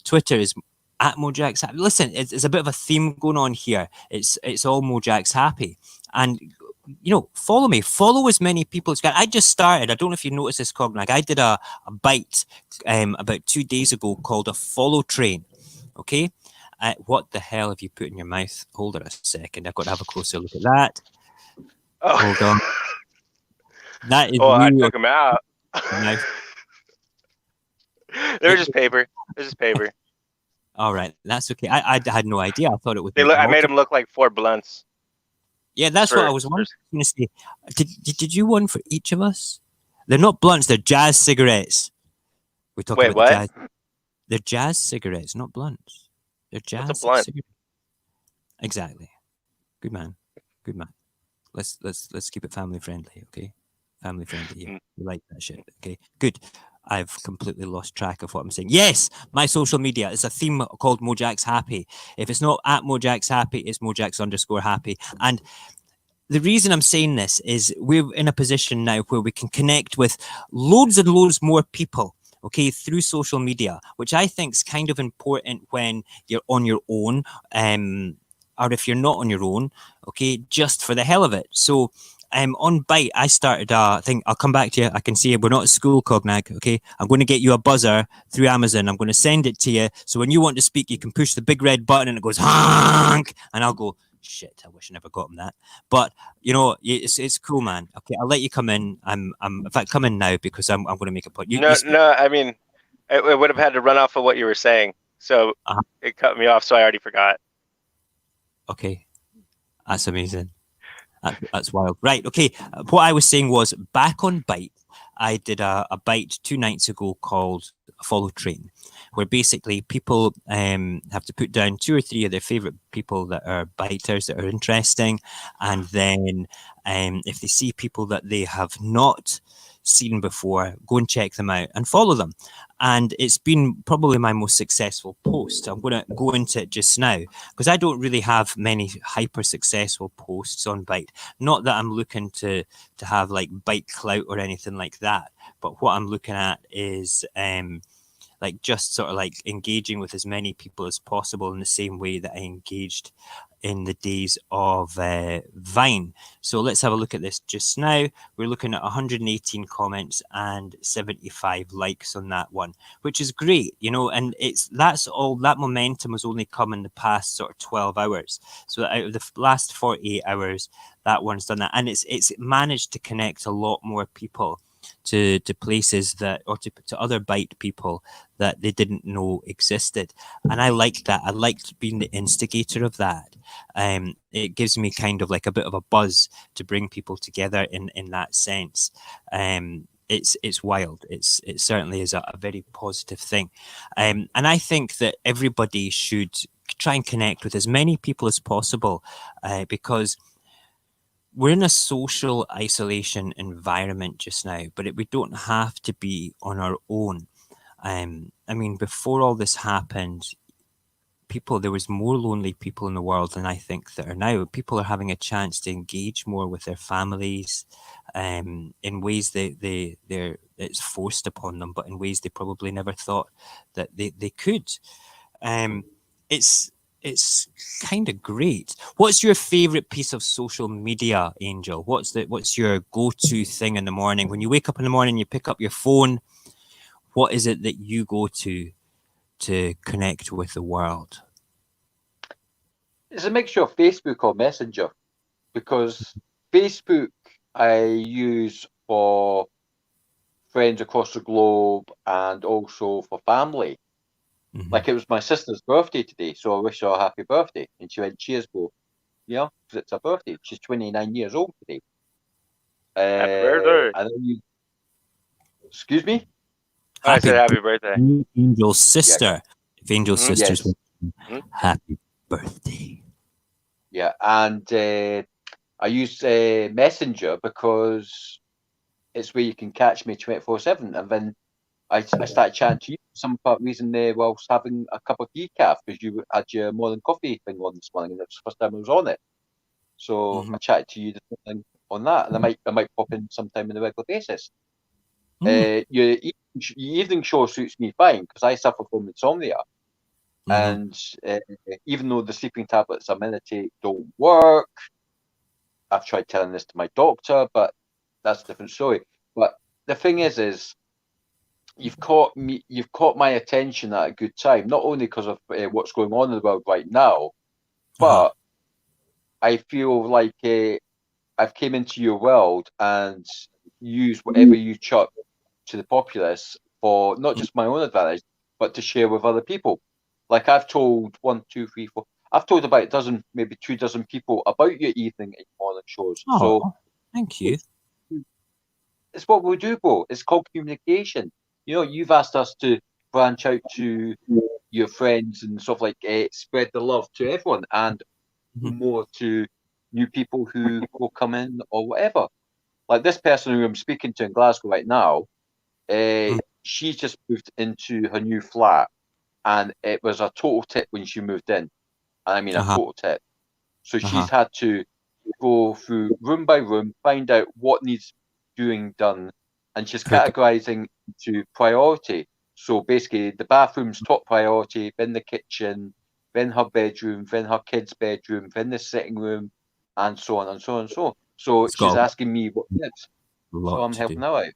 Twitter is at Mojax Happy. Listen, it's a bit of a theme going on here. It's all Mojax Happy, and follow me. Follow as many people as you can. I just started. I don't know if you noticed this, Cognac. I did a bite about 2 days ago called a follow train. Okay, what the hell have you put in your mouth? Hold on a second. I've got to have a closer look at that. Oh. Hold on. That is. Oh, I took him out. Nice. There's just paper. There's just paper. All right, that's okay. I had no idea. I thought it was. I made them look like 4 blunts. Yeah, that's what I was wondering. Did you one for each of us? They're not blunts. They're jazz cigarettes. We're talking Wait, about what? jazz. They're jazz cigarettes, not blunts. They're jazz What's a blunt? cigarettes. Exactly. Good man. Good man. Let's keep it family friendly, okay? Family friendly. Yeah, we like that shit. Okay, good. I've completely lost track of what I'm saying. Yes, my social media is a theme called Mojax Happy. If it's not at Mojax Happy, it's Mojax_happy. And the reason I'm saying this is we're in a position now where we can connect with loads and loads more people, okay, through social media, which I think is kind of important when you're on your own, or if you're not on your own, okay, just for the hell of it. So on Byte, I started a thing. I'll come back to you. I can see we're not at school, Cognag. Okay, I'm going to get you a buzzer through Amazon. I'm going to send it to you. So when you want to speak, you can push the big red button and it goes honk, and I'll go, shit, I wish I never got him that. But it's cool, man. Okay, I'll let you come in. I'm in fact, come in now because I'm going to make a point. No, I mean, I would have had to run off of what you were saying, so it cut me off. So I already forgot. Okay, that's amazing. That's wild. Right. Okay. What I was saying was back on Byte, I did a Byte 2 nights ago called Follow Train, where basically people have to put down 2 or 3 of their favorite people that are biters that are interesting. And then if they see people that they have not seen before, go and check them out and follow them. And it's been probably my most successful post. I'm going to go into it just now because I don't really have many hyper successful posts on Byte. Not that I'm looking to have like Byte clout or anything like that, but what I'm looking at is like just sort of like engaging with as many people as possible in the same way that I engaged in the days of Vine. So let's have a look at this just now. We're looking at 118 comments and 75 likes on that one, which is great, and that's all. That momentum has only come in the past sort of 12 hours. So out of the last 48 hours, that one's done that, and it's managed to connect a lot more people to places that, or to other Byte people that they didn't know existed. And I liked that. I liked being the instigator of that. It gives me kind of like a bit of a buzz to bring people together in that sense. It's wild. It certainly is a very positive thing. And I think that everybody should try and connect with as many people as possible because we're in a social isolation environment just now, but we don't have to be on our own. I mean, before all this happened, there was more lonely people in the world than I think there are now. People are having a chance to engage more with their families in ways it's forced upon them, but in ways they probably never thought that they could. It's kind of great. What's your favorite piece of social media, Angel? What's your go-to thing in the morning? When you wake up in the morning, you pick up your phone, what is it that you go to connect with the world? It's a mixture of Facebook or Messenger, because Facebook I use for friends across the globe and also for family. Mm-hmm. Like it was my sister's birthday today, so I wish her a happy birthday. And she went, cheers, bro. Because it's her birthday. She's 29 years old today. Happy birthday. And then excuse me? I said happy birthday. Angel's sister. Yeah. If Angel's sister's yes. Happy birthday. Yeah, and I use Messenger because it's where you can catch me 24/7. And then I started chatting to you for some part reason whilst having a cup of decaf because you had your morning coffee thing on this morning, and it's the first time I was on it. So I chatted to you this morning on that, and I might pop in sometime on a regular basis. Your evening show suits me fine because I suffer from insomnia, and even though the sleeping tablets I'm in take don't work, I've tried telling this to my doctor, but that's a different story. But the thing is you've caught my attention at a good time, not only because of what's going on in the world right now, but I feel like I've came into your world and used whatever you chuck to the populace for not just my own advantage, but to share with other people. Like I've told I've told about a dozen, maybe 2 dozen people about your evening and morning shows. Oh, so thank you. it's what we do, bro. It's called communication. You know, you've asked us to branch out to your friends and stuff like spread the love to everyone and more to new people who will come in or whatever. Like this person who I'm speaking to in Glasgow right now, she's just moved into her new flat, and it was a total tip when she moved in. I mean, a total tip. So she's had to go through room by room, find out what needs doing done, and she's categorizing to priority. So basically, the bathroom's top priority, then the kitchen, then her bedroom, then her kid's bedroom, then the sitting room, and so on and so on and so on. So she's asking me what tips. So I'm helping her out.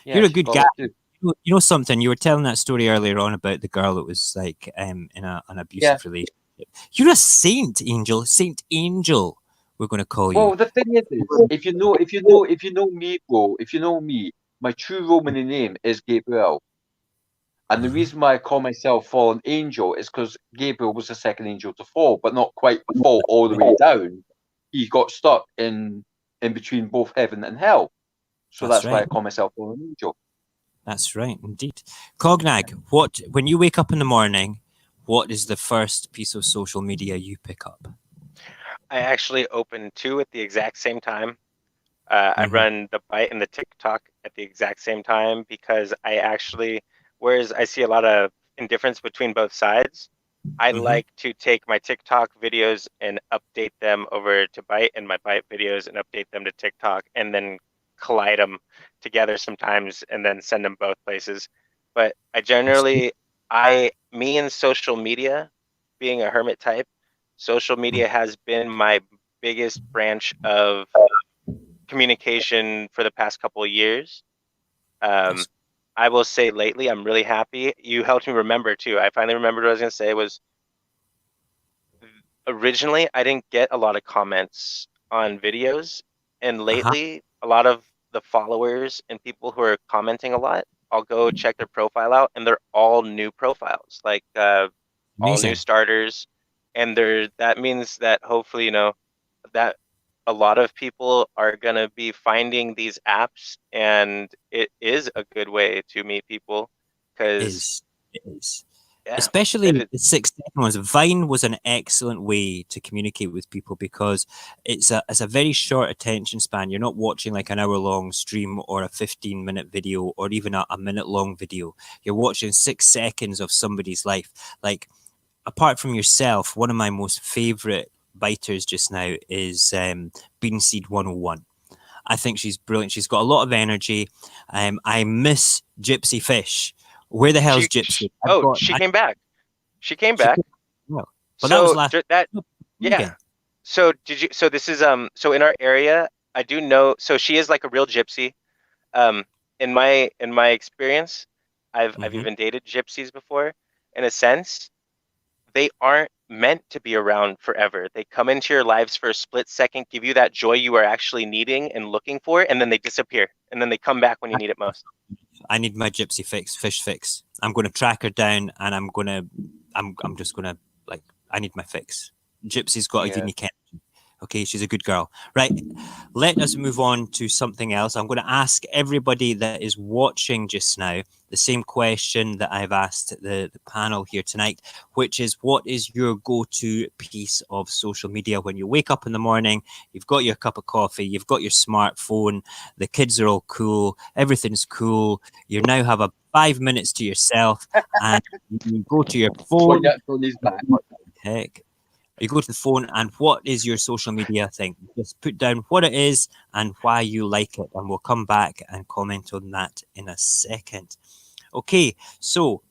Yeah, you're a good guy. You know something? You were telling that story earlier on about the girl that was like in an abusive relationship. You're a saint, Angel. Saint Angel. We're going to call you. Well, the thing is, if you know me, bro, if you know me, my true Roman name is Gabriel. And the reason why I call myself fallen angel is because Gabriel was the second angel to fall, but not quite fall all the way down. He got stuck in between both heaven and hell. So that's why I call myself fallen angel. That's right, indeed. Cognag, when you wake up in the morning, what is the first piece of social media you pick up? I actually open 2 at the exact same time. I run the Byte and the TikTok at the exact same time because whereas I see a lot of indifference between both sides, I like to take my TikTok videos and update them over to Byte and my Byte videos and update them to TikTok and then collide them together sometimes and then send them both places. But I generally, me and social media, being a hermit type, social media has been my biggest branch of communication for the past couple of years. I will say lately, I'm really happy. You helped me remember too. I finally remembered what I was going to say was originally I didn't get a lot of comments on videos. And lately, a lot of the followers and people who are commenting a lot, I'll go check their profile out and they're all new profiles, like all new starters. And that means that hopefully, that a lot of people are going to be finding these apps, and it is a good way to meet people because it is. Yeah, especially the 6-second ones. Vine was an excellent way to communicate with people because it's a very short attention span. You're not watching like an hour-long stream or a 15-minute video or even a minute-long video. You're watching 6 seconds of somebody's life. Like, apart from yourself, one of my most favorite biters just now is Beanseed 101. I think she's brilliant. She's got a lot of energy. I miss Gypsy Fish. Where the hell's Gypsy? She came back. She came back. Well, but that was last. Yeah. So So this is So in our area, I do know. So she is like a real gypsy. In my experience, I've even dated gypsies before. In a sense, they aren't meant to be around forever. They come into your lives for a split second, give you that joy you are actually needing and looking for, and then they disappear. And then they come back when you need it most. I need my gypsy fish fix. I'm going to track her down, and I'm just going to I need my fix. Gypsy's got a unique energy. Okay, she's a good girl. Right, let us move on to something else. I'm going to ask everybody that is watching just now the same question that I've asked the panel here tonight, which is, what is your go-to piece of social media when you wake up in the morning, you've got your cup of coffee, you've got your smartphone, the kids are all cool, everything's cool, you now have 5 minutes to yourself, and you go to your phone. Cognac's on his back. Heck. You go to the phone, and what is your social media thing? Just put down what it is and why you like it, and we'll come back and comment on that in a second. Okay, so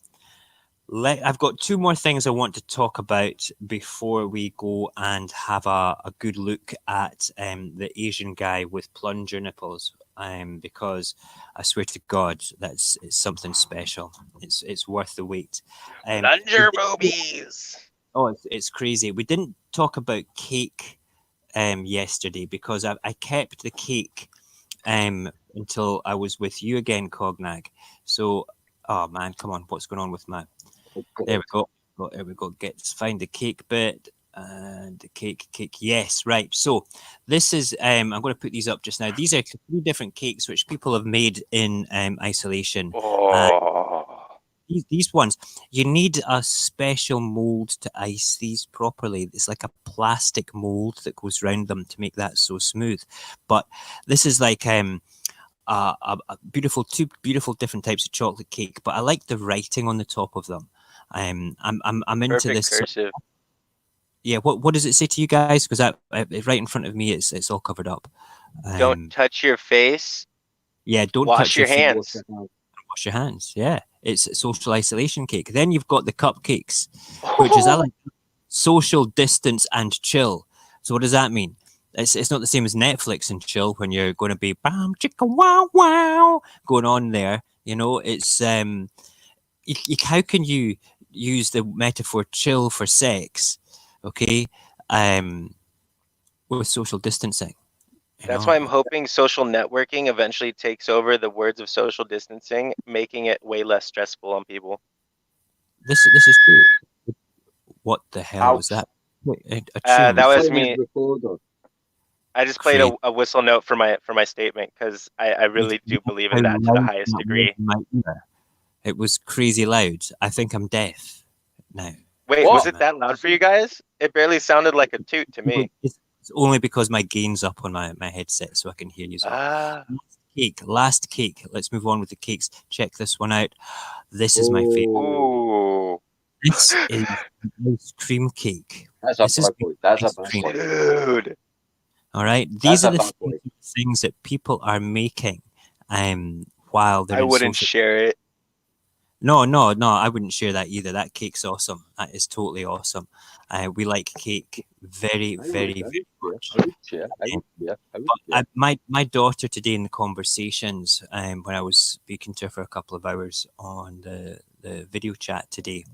I've got two more things I want to talk about before we go and have a good look at the Asian guy with plunger nipples, because I swear to God, it's something special. It's worth the wait. Plunger boobies. Oh, it's crazy. We didn't talk about cake yesterday because I kept the cake until I was with you again, Cognag. So, oh man, come on, what's going on with my? There we go. There we go. Find the cake bit and the cake. Yes, right. So this is I'm going to put these up just now. These are 3 different cakes which people have made in isolation. Oh. These ones, you need a special mold to ice these properly. It's like a plastic mold that goes around them to make that so smooth. But this is like a beautiful, 2 beautiful different types of chocolate cake. But I like the writing on the top of them. I'm into Perfect this. cursive. Yeah. What does it say to you guys? Because right in front of me, it's all covered up. Don't touch your face. Yeah. Don't Wash touch your feet. hands. Wash your hands. Yeah, it's a social isolation cake. Then you've got the cupcakes, which is I like social distance and chill. So what does that mean? It's not the same as Netflix and chill when you're going to be bam chicka wow wow going on there. You know, it's how can you use the metaphor chill for sex? Okay, with social distancing. That's why I'm hoping social networking eventually takes over the words of social distancing, making it way less stressful on people. This is true. What the hell was that? A tune. That was me. I just played Crazy. a whistle note for my statement because I really do believe in that to the highest degree. It was crazy loud. I think I'm deaf now. Wait, was it that loud for you guys? It barely sounded like a toot to me. It's only because my gain's up on my headset, so I can hear you. Last cake. Let's move on with the cakes. Check this one out. This is my favorite. Ooh. This is ice cream cake. That's a bad boy. That's a bad boy. Dude. All right. These are the things that people are making while they're I wouldn't share it. No, I wouldn't share that either. That cake's awesome. That is totally awesome. We like cake very, very, very much. My daughter today in the conversations, when I was speaking to her for a couple of hours on the video chat today,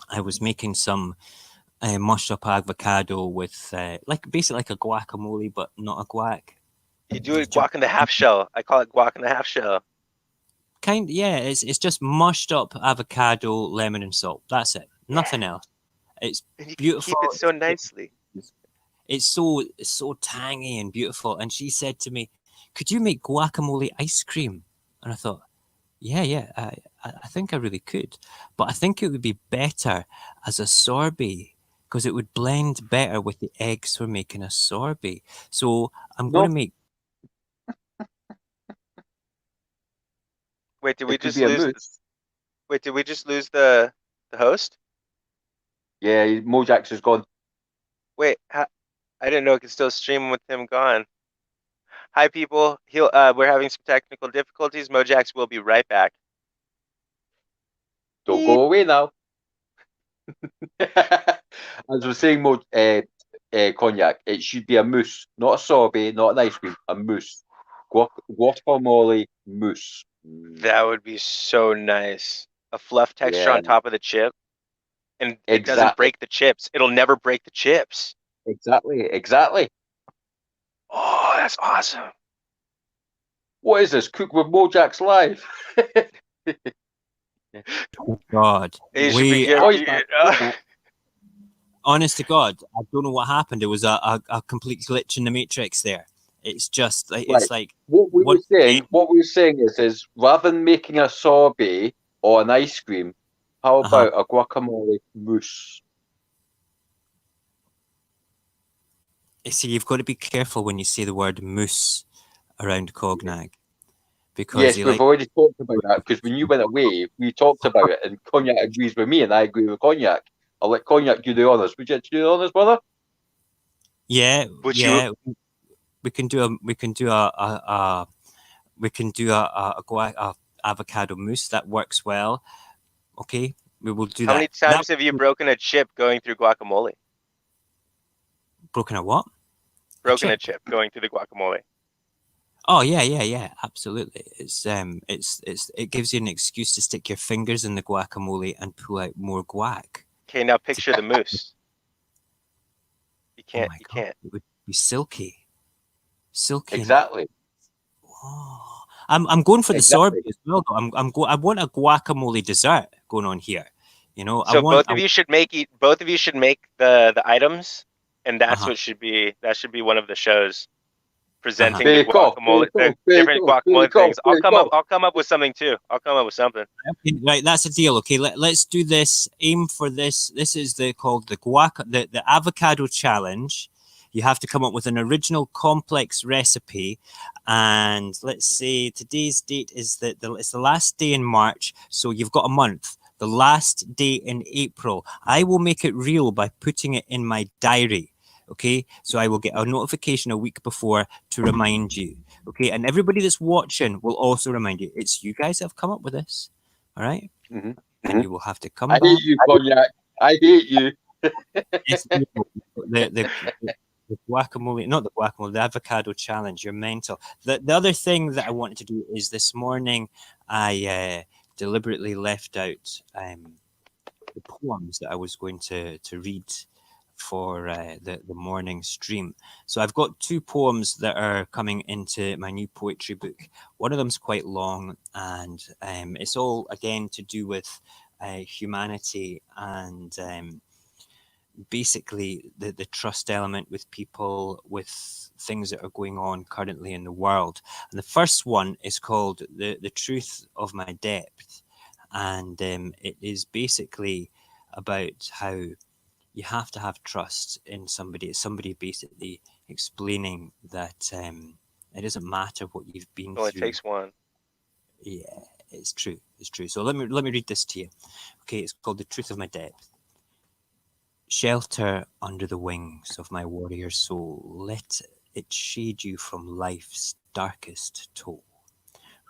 I was making some mushed up avocado with basically like a guacamole, but not a guac. You do it guac in the half shell. I call it guac in the half shell. Yeah, it's just mushed up avocado, lemon, and salt. That's it. Nothing else. It's beautiful. Keep it so nicely. It's so tangy and beautiful. And she said to me, "Could you make guacamole ice cream?" And I thought, yeah, I think I really could, but I think it would be better as a sorbet because it would blend better with the eggs for making a sorbet. So I'm going to make. Wait, did we just lose? Wait, did we just lose the host? Yeah, Mojax is gone. Wait, I didn't know it could still stream with him gone. Hi, people. We're having some technical difficulties. Mojax will be right back. Don't go away now. As we're saying, Cognac, it should be a mousse, not a sorbet, not an ice cream, a mousse. Guacamole mousse. That would be so nice. A fluff texture on top of the chip. And it doesn't break the chips. It'll never break the chips. Exactly. Oh, that's awesome. What is this? Cook with Mojax Live. Oh God. honest to God, I don't know what happened. It was a complete glitch in the matrix there. It's just like, Right. it's like What we one were saying is rather than making a sorbet or an ice cream, how about a guacamole mousse? You see, you've got to be careful when you say the word mousse around Cognac, because Yes, they we've like. already talked about that because when you went away, we talked about it, and Cognac agrees with me, and I agree with Cognac. I'll let Cognac do the honours. Would you like to do the honours, brother? Yeah, Would you? yeah. We can do a avocado mousse that works well. Okay, we will do How many that. That times have you broken a chip going through guacamole? broken a what? Broken a Chip. chip going through the guacamole. Oh yeah, absolutely. It gives you an excuse to stick your fingers in the guacamole and pull out more guac. Okay, now picture the mousse. You Oh can't. my You God, can't. it would be silky. Exactly. Oh, I'm going for the Exactly. sorbet as well. Though. I want a guacamole dessert going on here. You know, I So want. both of you should make both of you should make the items, and that's Uh-huh. what should be one of the shows Uh-huh. presenting the Bake off, guacamole, bake the off, bake different off, guacamole bake off, things. bake off. I'll come up with something too. I'll come up with something. Okay, right, that's a deal. Okay, let's do this. Aim for this. This is called the avocado challenge. You have to come up with an original complex recipe, and let's say today's date is it's the last day in March, so you've got a month. The last day in April. I will make it real by putting it in my diary. Okay, so I will get a notification a week before to remind you. Okay, and everybody that's watching will also remind you. It's you guys that have come up with this. All right. Mm-hmm. And you will have to come I back. hate you, Cognac. I hate you. Yes, the guacamole, not the guacamole, the avocado challenge. You're mental. The other thing that I wanted to do is this morning I deliberately left out the poems that I was going to read for the morning stream. So I've got two poems that are coming into my new poetry book. One of them's quite long, and it's all again to do with humanity and basically the trust element with people, with things that are going on currently in the world. And the first one is called the truth of my depth, and it is basically about how you have to have trust in somebody. It's somebody basically explaining that it doesn't matter what you've been It only through. takes one. Yeah, it's true. It's true. So let me read this to you. Okay, it's called The Truth of My Depth. Shelter under the wings of my warrior soul. Let it shade you from life's darkest toll.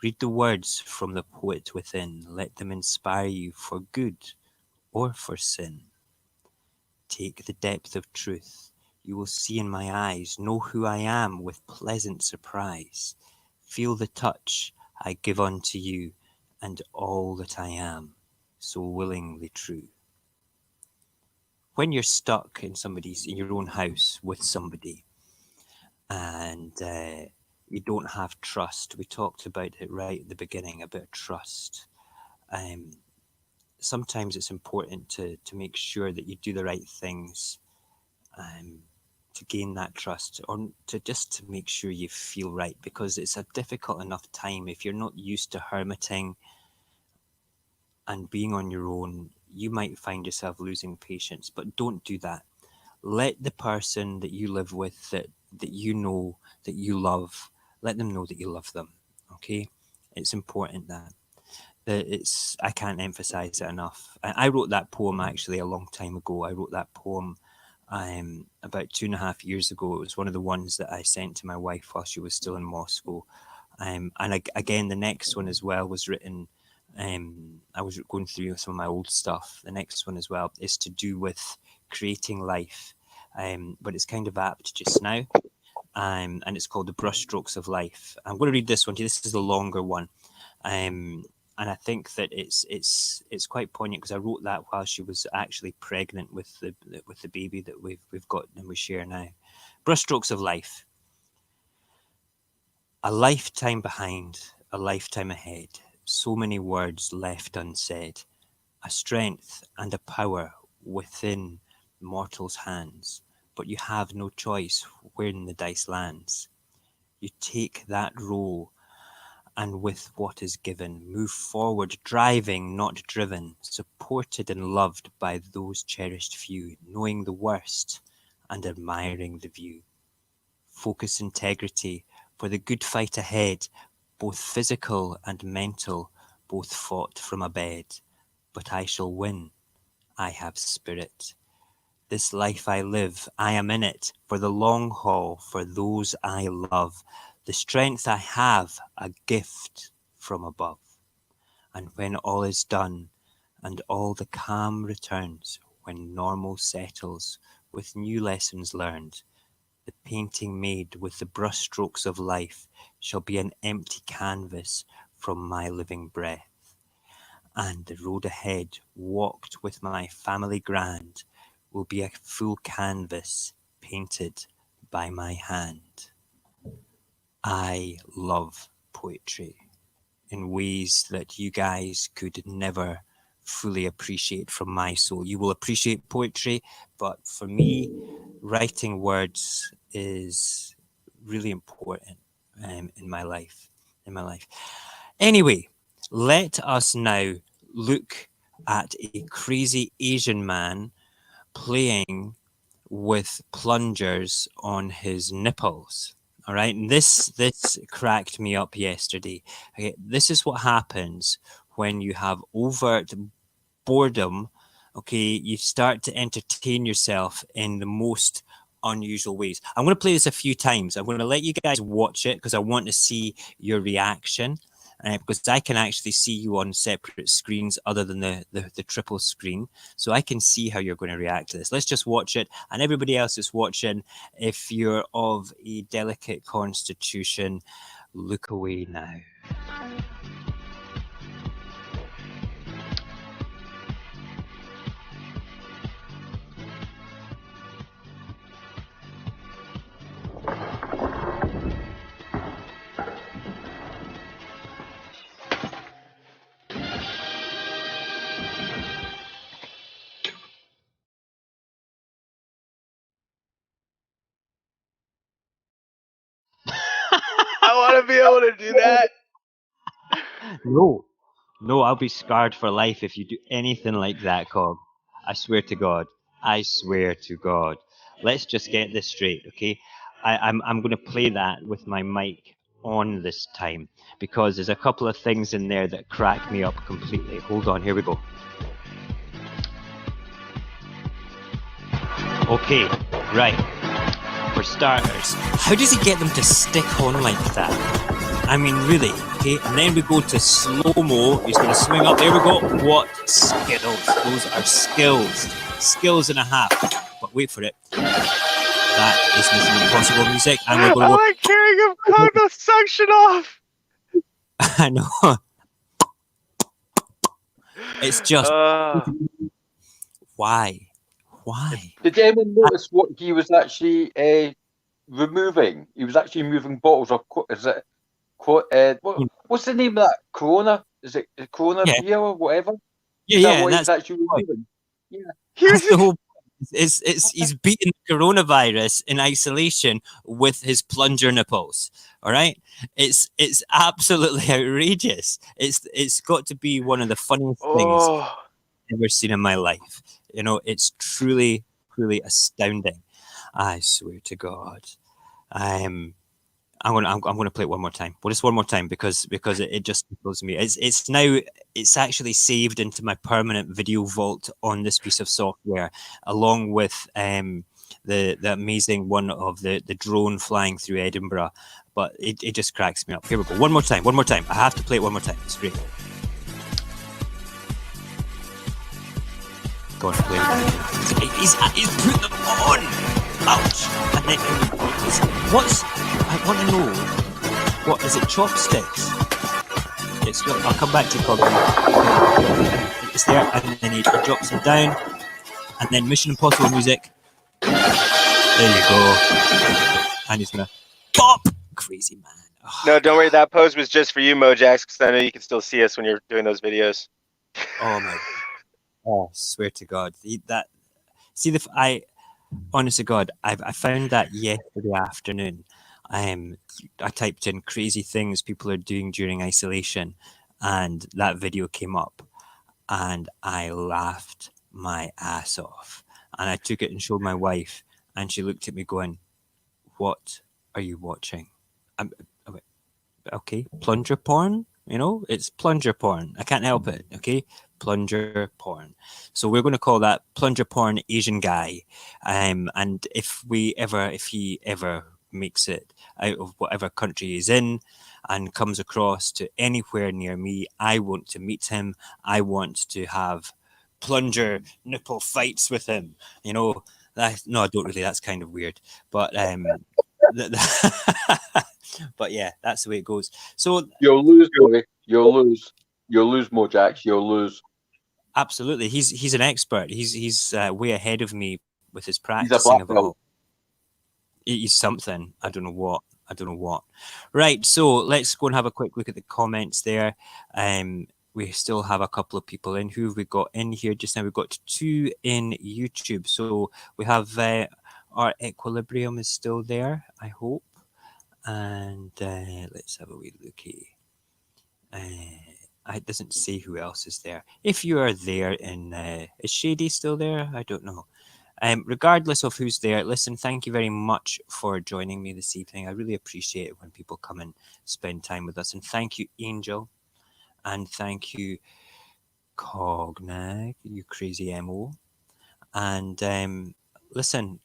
Read the words from the poet within. Let them inspire you for good or for sin. Take the depth of truth. You will see in my eyes. Know who I am with pleasant surprise. Feel the touch I give unto you, and all that I am, so willingly true. When you're stuck in your own house with somebody, and you don't have trust, we talked about it right at the beginning about trust. Um, Sometimes it's important to make sure that you do the right things um, to gain that trust, or to make sure you feel right, because it's a difficult enough time if you're not used to hermiting and being on your own. You might find yourself losing patience, but don't do that. Let the person that you live with, that you know, that you love, let them know that you love them. Okay, it's important that it's I can't emphasize it enough. I wrote that poem actually a long time ago. I wrote that poem about 2.5 years ago. It was one of the ones that I sent to my wife while she was still in Moscow. Again, the next one as well was written. I was going through some of my old stuff. The next one as well is to do with creating life, but it's kind of apt just now. And it's called The Brushstrokes of Life. I'm going to read this one to you. This is the longer one. And I think that it's quite poignant because I wrote that while she was actually pregnant with the baby that we've got and we share now. Brushstrokes of life. A lifetime behind, a lifetime ahead. So many words left unsaid. A strength and a power within mortal's hands, but you have no choice when the dice lands. You take that role, and with what is given, move forward, driving, not driven, supported and loved by those cherished few, knowing the worst and admiring the view. Focus integrity for the good fight ahead, both physical and mental, both fought from a bed. But I shall win. I have spirit. This life I live, I am in it for the long haul, for those I love. The strength I have, a gift from above. And when all is done, and all the calm returns, when normal settles, with new lessons learned, the painting made with the brushstrokes of life shall be an empty canvas from my living breath. And the road ahead, walked with my family grand, will be a full canvas painted by my hand. I love poetry in ways that you guys could never fully appreciate from my soul. You will appreciate poetry, but for me, writing words is really important in my life. Anyway, let us now look at a crazy Asian man playing with plungers on his nipples. All right, and this cracked me up yesterday. Okay, this is what happens when you have overt boredom. Okay, you start to entertain yourself in the most unusual ways. I'm going to play this a few times. I'm going to let you guys watch it because I want to see your reaction. Because I can actually see you on separate screens other than the triple screen. So I can see how you're going to react to this. Let's just watch it. And everybody else is watching, if you're of a delicate constitution, look away now. I want to be able to do that. No, I'll be scarred for life if you do anything like that, Cog. I swear to God. I swear to God. Let's just get this straight, okay? I'm going to play that with my mic on this time because there's a couple of things in there that crack me up completely. Hold on, here we go. Okay, right. For starters, how does he get them to stick on like that? I mean, really, okay? And then we go to slow-mo. He's going to swing up. There we go. What skills. Those are skills. Skills and a half. But wait for it. That is Mission Impossible music. And we're going to go... I like hearing him cut the suction off. I know. It's just... Why? Did anyone notice what he was actually removing? He was actually moving bottles of... what's the name of that? Corona? Is it Corona beer or whatever? Is that what he's actually removing? Yeah. That's the whole point. He's beating the coronavirus in isolation with his plunger nipples. All right, it's absolutely outrageous. It's got to be one of the funniest things I've ever seen in my life. You know, it's truly astounding. I swear to God. I'm gonna play it one more time. Well, just one more time because it just tickles me. It's actually saved into my permanent video vault on this piece of software, along with the amazing one of the drone flying through Edinburgh. But it just cracks me up. Here we go. One more time. I have to play it one more time. It's great. Go on, play it. He's putting them on. Ouch! And then I want to know, what is it? Chopsticks. I'll come back to Cogby. It's there, and then he drops them down, and then Mission Impossible music. There you go. And he's gonna pop. Crazy man. Oh. No, don't worry. That pose was just for you, Mojax, because I know you can still see us when you're doing those videos. Oh my God. Oh, swear to God, See, honest to God, I found that yesterday afternoon. I typed in crazy things people are doing during isolation, and that video came up, and I laughed my ass off. And I took it and showed my wife, and she looked at me going, "What are you watching?" I went, okay, plunger porn. It's plunger porn. I can't help it. Okay, plunger porn. So we're going to call that plunger porn Asian guy. And if he ever makes it out of whatever country he's in and comes across to anywhere near me, I want to meet him. I want to have plunger nipple fights with him. No, I don't really. That's kind of weird. But but yeah, that's the way it goes. So you'll lose, Joey. You'll lose, Mojax. You'll lose. Absolutely, he's an expert. He's way ahead of me with his He's a practicing black of it belt. all. He's something. I don't know what. Right. So let's go and have a quick look at the comments there. We still have a couple of people in. Who have we got in here just now? We've got 2 in YouTube. So we have our equilibrium is still there, I hope. And let's have a wee looky. It doesn't say who else is there. If you are there is Shady still there? I don't know. Regardless of who's there, listen, thank you very much for joining me this evening. I really appreciate it when people come and spend time with us. And thank you, Angel. And thank you, Cognag, you crazy MO. And listen,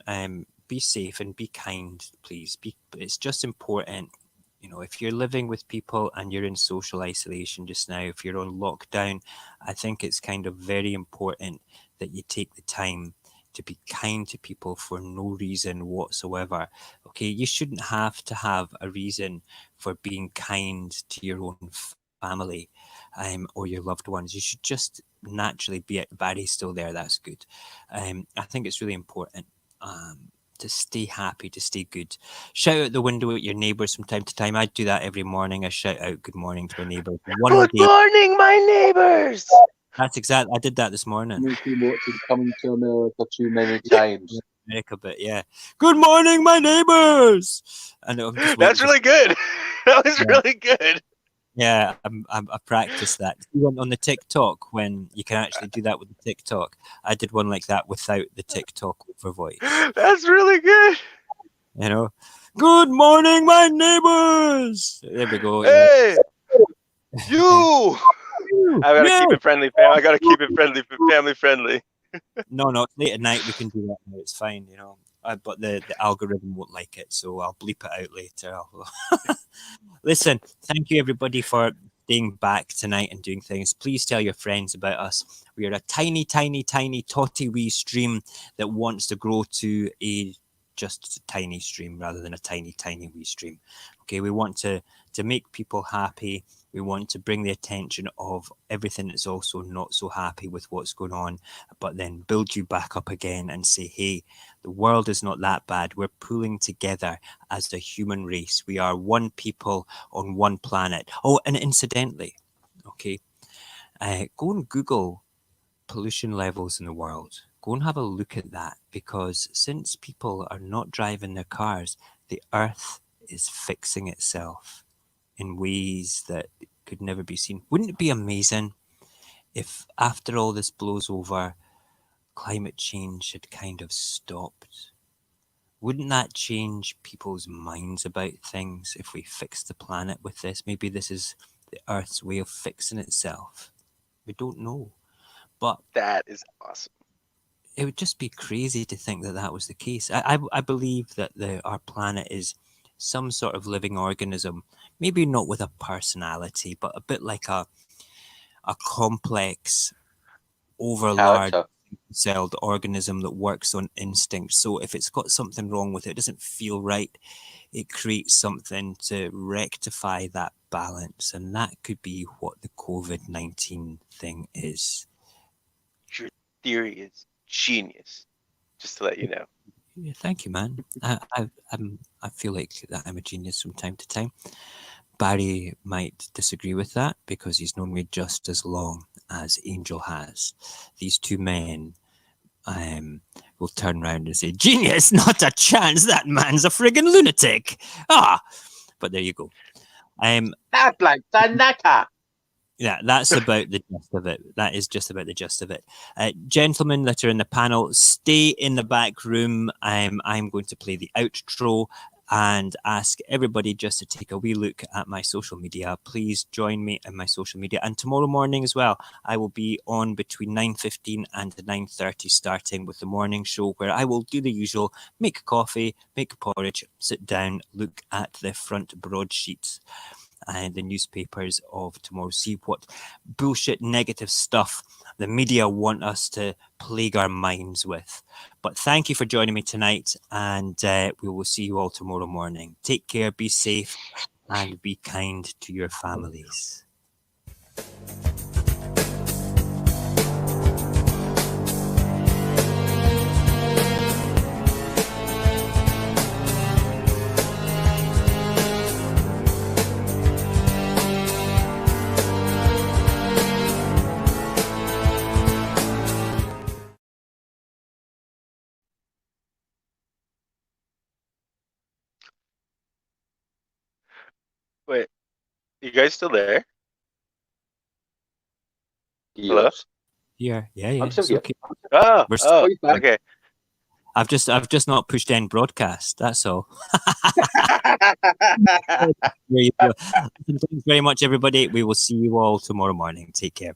be safe and be kind, please. It's just important. If you're living with people and you're in social isolation just now, if you're on lockdown, I think it's kind of very important that you take the time to be kind to people for no reason whatsoever. Okay, you shouldn't have to have a reason for being kind to your own family or your loved ones. You should just naturally be it. Barry's still there. That's good. I think it's really important. To stay happy, to stay good. Shout out the window at your neighbours from time to time. I do that every morning. I shout out good morning to our neighbours. Good morning, my neighbors. That's exactly. I did that this morning. Coming to America too many times. America, but yeah. Good morning, my neighbours. And I'm just That's really good. That was really good. Yeah, I practiced that. On the TikTok, when you can actually do that with the TikTok, I did one like that without the TikTok over voice. That's really good. Good morning, my neighbors. There we go. Hey, you. I gotta keep it friendly, fam. I gotta keep it friendly, family friendly. No, it's late at night. We can do that now. It's fine, but the algorithm won't like it, so I'll bleep it out later. Listen, thank you everybody for staying back tonight and doing things. Please tell your friends about us. We are a tiny, tiny, tiny, totty wee stream that wants to grow to just a tiny stream rather than a tiny, tiny wee stream. Okay, we want to make people happy. We want to bring the attention of everything that's also not so happy with what's going on, but then build you back up again and say, hey, the world is not that bad. We're pulling together as a human race. We are one people on one planet. Oh, and incidentally, okay, go and Google pollution levels in the world. Go and have a look at that, because since people are not driving their cars, the earth is fixing itself in ways that could never be seen. Wouldn't it be amazing if after all this blows over, climate change had kind of stopped? Wouldn't that change people's minds about things if we fix the planet with this? Maybe this is the Earth's way of fixing itself. We don't know. But that is awesome. It would just be crazy to think that that was the case. I believe that our planet is some sort of living organism, maybe not with a personality, but a bit like a complex, overlarge celled organism that works on instinct. So if it's got something wrong with it, it doesn't feel right, it creates something to rectify that balance. And that could be what the COVID-19 thing is. Your theory is genius, just to let you know. Yeah, thank you, man. I feel like that I'm a genius from time to time. Barry might disagree with that because he's known me just as long as Angel has. These two men will turn around and say, "Genius, not a chance. That man's a friggin' lunatic." But there you go. That's like Tanaka. Yeah, that's about the gist of it. That is just about the gist of it. Gentlemen that are in the panel, stay in the back room. I'm going to play the outro and ask everybody just to take a wee look at my social media. Please join me in my social media. And tomorrow morning as well, I will be on between 9:15 and 9:30, starting with the morning show, where I will do the usual: make coffee, make porridge, sit down, look at the front broadsheets and the newspapers of tomorrow, see what bullshit negative stuff the media want us to plague our minds with. But thank you for joining me tonight, and we will see you all tomorrow morning. Take care, be safe, and be kind to your families. Wait, you guys still there? Hello? Yes. Yeah, I'm still it's here. okay. Oh, We're oh, you're back. okay. I've just not pushed end broadcast. That's all. There you go. Thanks very much, everybody. We will see you all tomorrow morning. Take care.